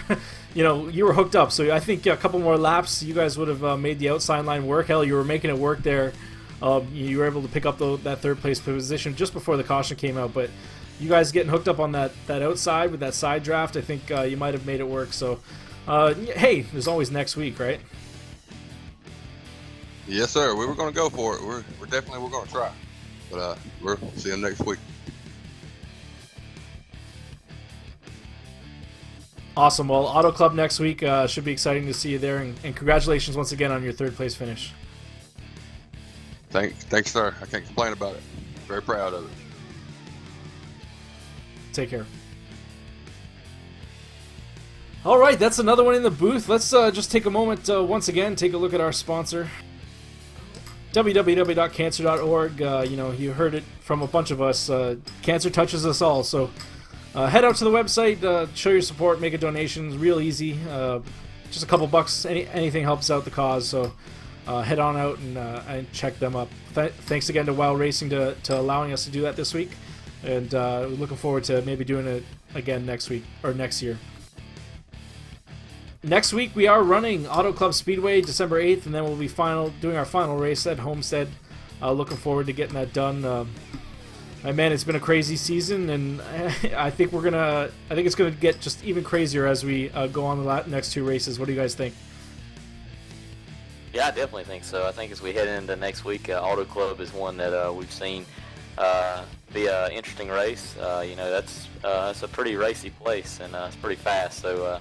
you were hooked up. So I think a couple more laps, you guys would have made the outside line work. Hell, you were making it work there. You were able to pick up that third place position just before the caution came out. But you guys getting hooked up on that outside with that side draft, I think you might have made it work. So, hey, there's always next week, right? Yes, sir. We were going to go for it. We're definitely going to try. But we'll see them next week. Awesome. Well, Auto Club next week should be exciting to see you there, and congratulations once again on your third place finish. Thanks, sir. I can't complain about it. Very proud of it. Take care. All right, that's another one in the booth. Let's just take a moment once again, take a look at our sponsor, www.cancer.org. You heard it from a bunch of us. Cancer touches us all, so head out to the website, show your support, make a donation. Real easy. Just a couple bucks. Anything helps out the cause, so head on out and check them up. Thanks again to WOW Racing to allowing us to do that this week, and we're looking forward to maybe doing it again next week or next year. Next week we are running Auto Club Speedway December 8th, and then we'll be doing our final race at Homestead. Looking forward to getting that done. Man, it's been a crazy season, and I think it's gonna get just even crazier as we go on the next two races. What do you guys think? Yeah, I definitely think so. I think as we head into next week, Auto Club is one that we've seen be an interesting race. That's a pretty racy place, and it's pretty fast. So.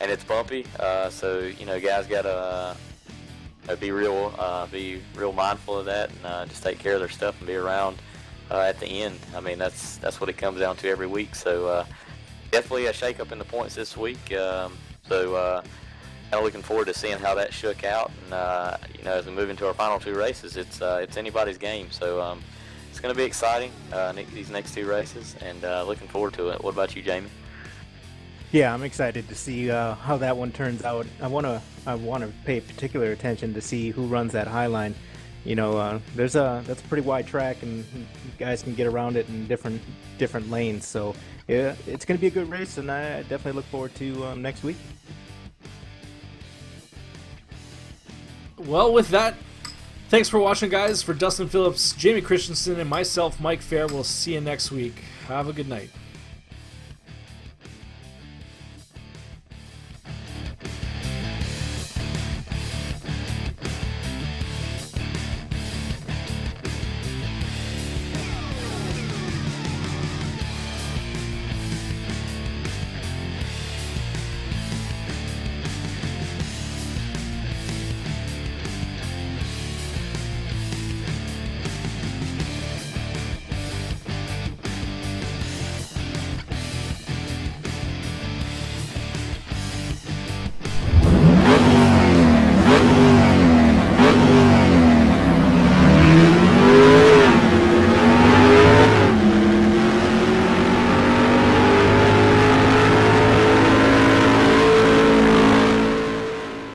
And it's bumpy, so guys gotta be real mindful of that, and just take care of their stuff and be around at the end. I mean, that's what it comes down to every week. So definitely a shake-up in the points this week. Kind of looking forward to seeing how that shook out, and as we move into our final two races, it's anybody's game. So it's going to be exciting these next two races, and looking forward to it. What about you, Jamie? Yeah, I'm excited to see how that one turns out. I want to pay particular attention to see who runs that high line. That's a pretty wide track, and guys can get around it in different lanes. So yeah, it's going to be a good race, and I definitely look forward to next week. Well, with that, thanks for watching, guys. For Dustin Phillips, Jamie Christensen, and myself, Mike Fair, we'll see you next week. Have a good night.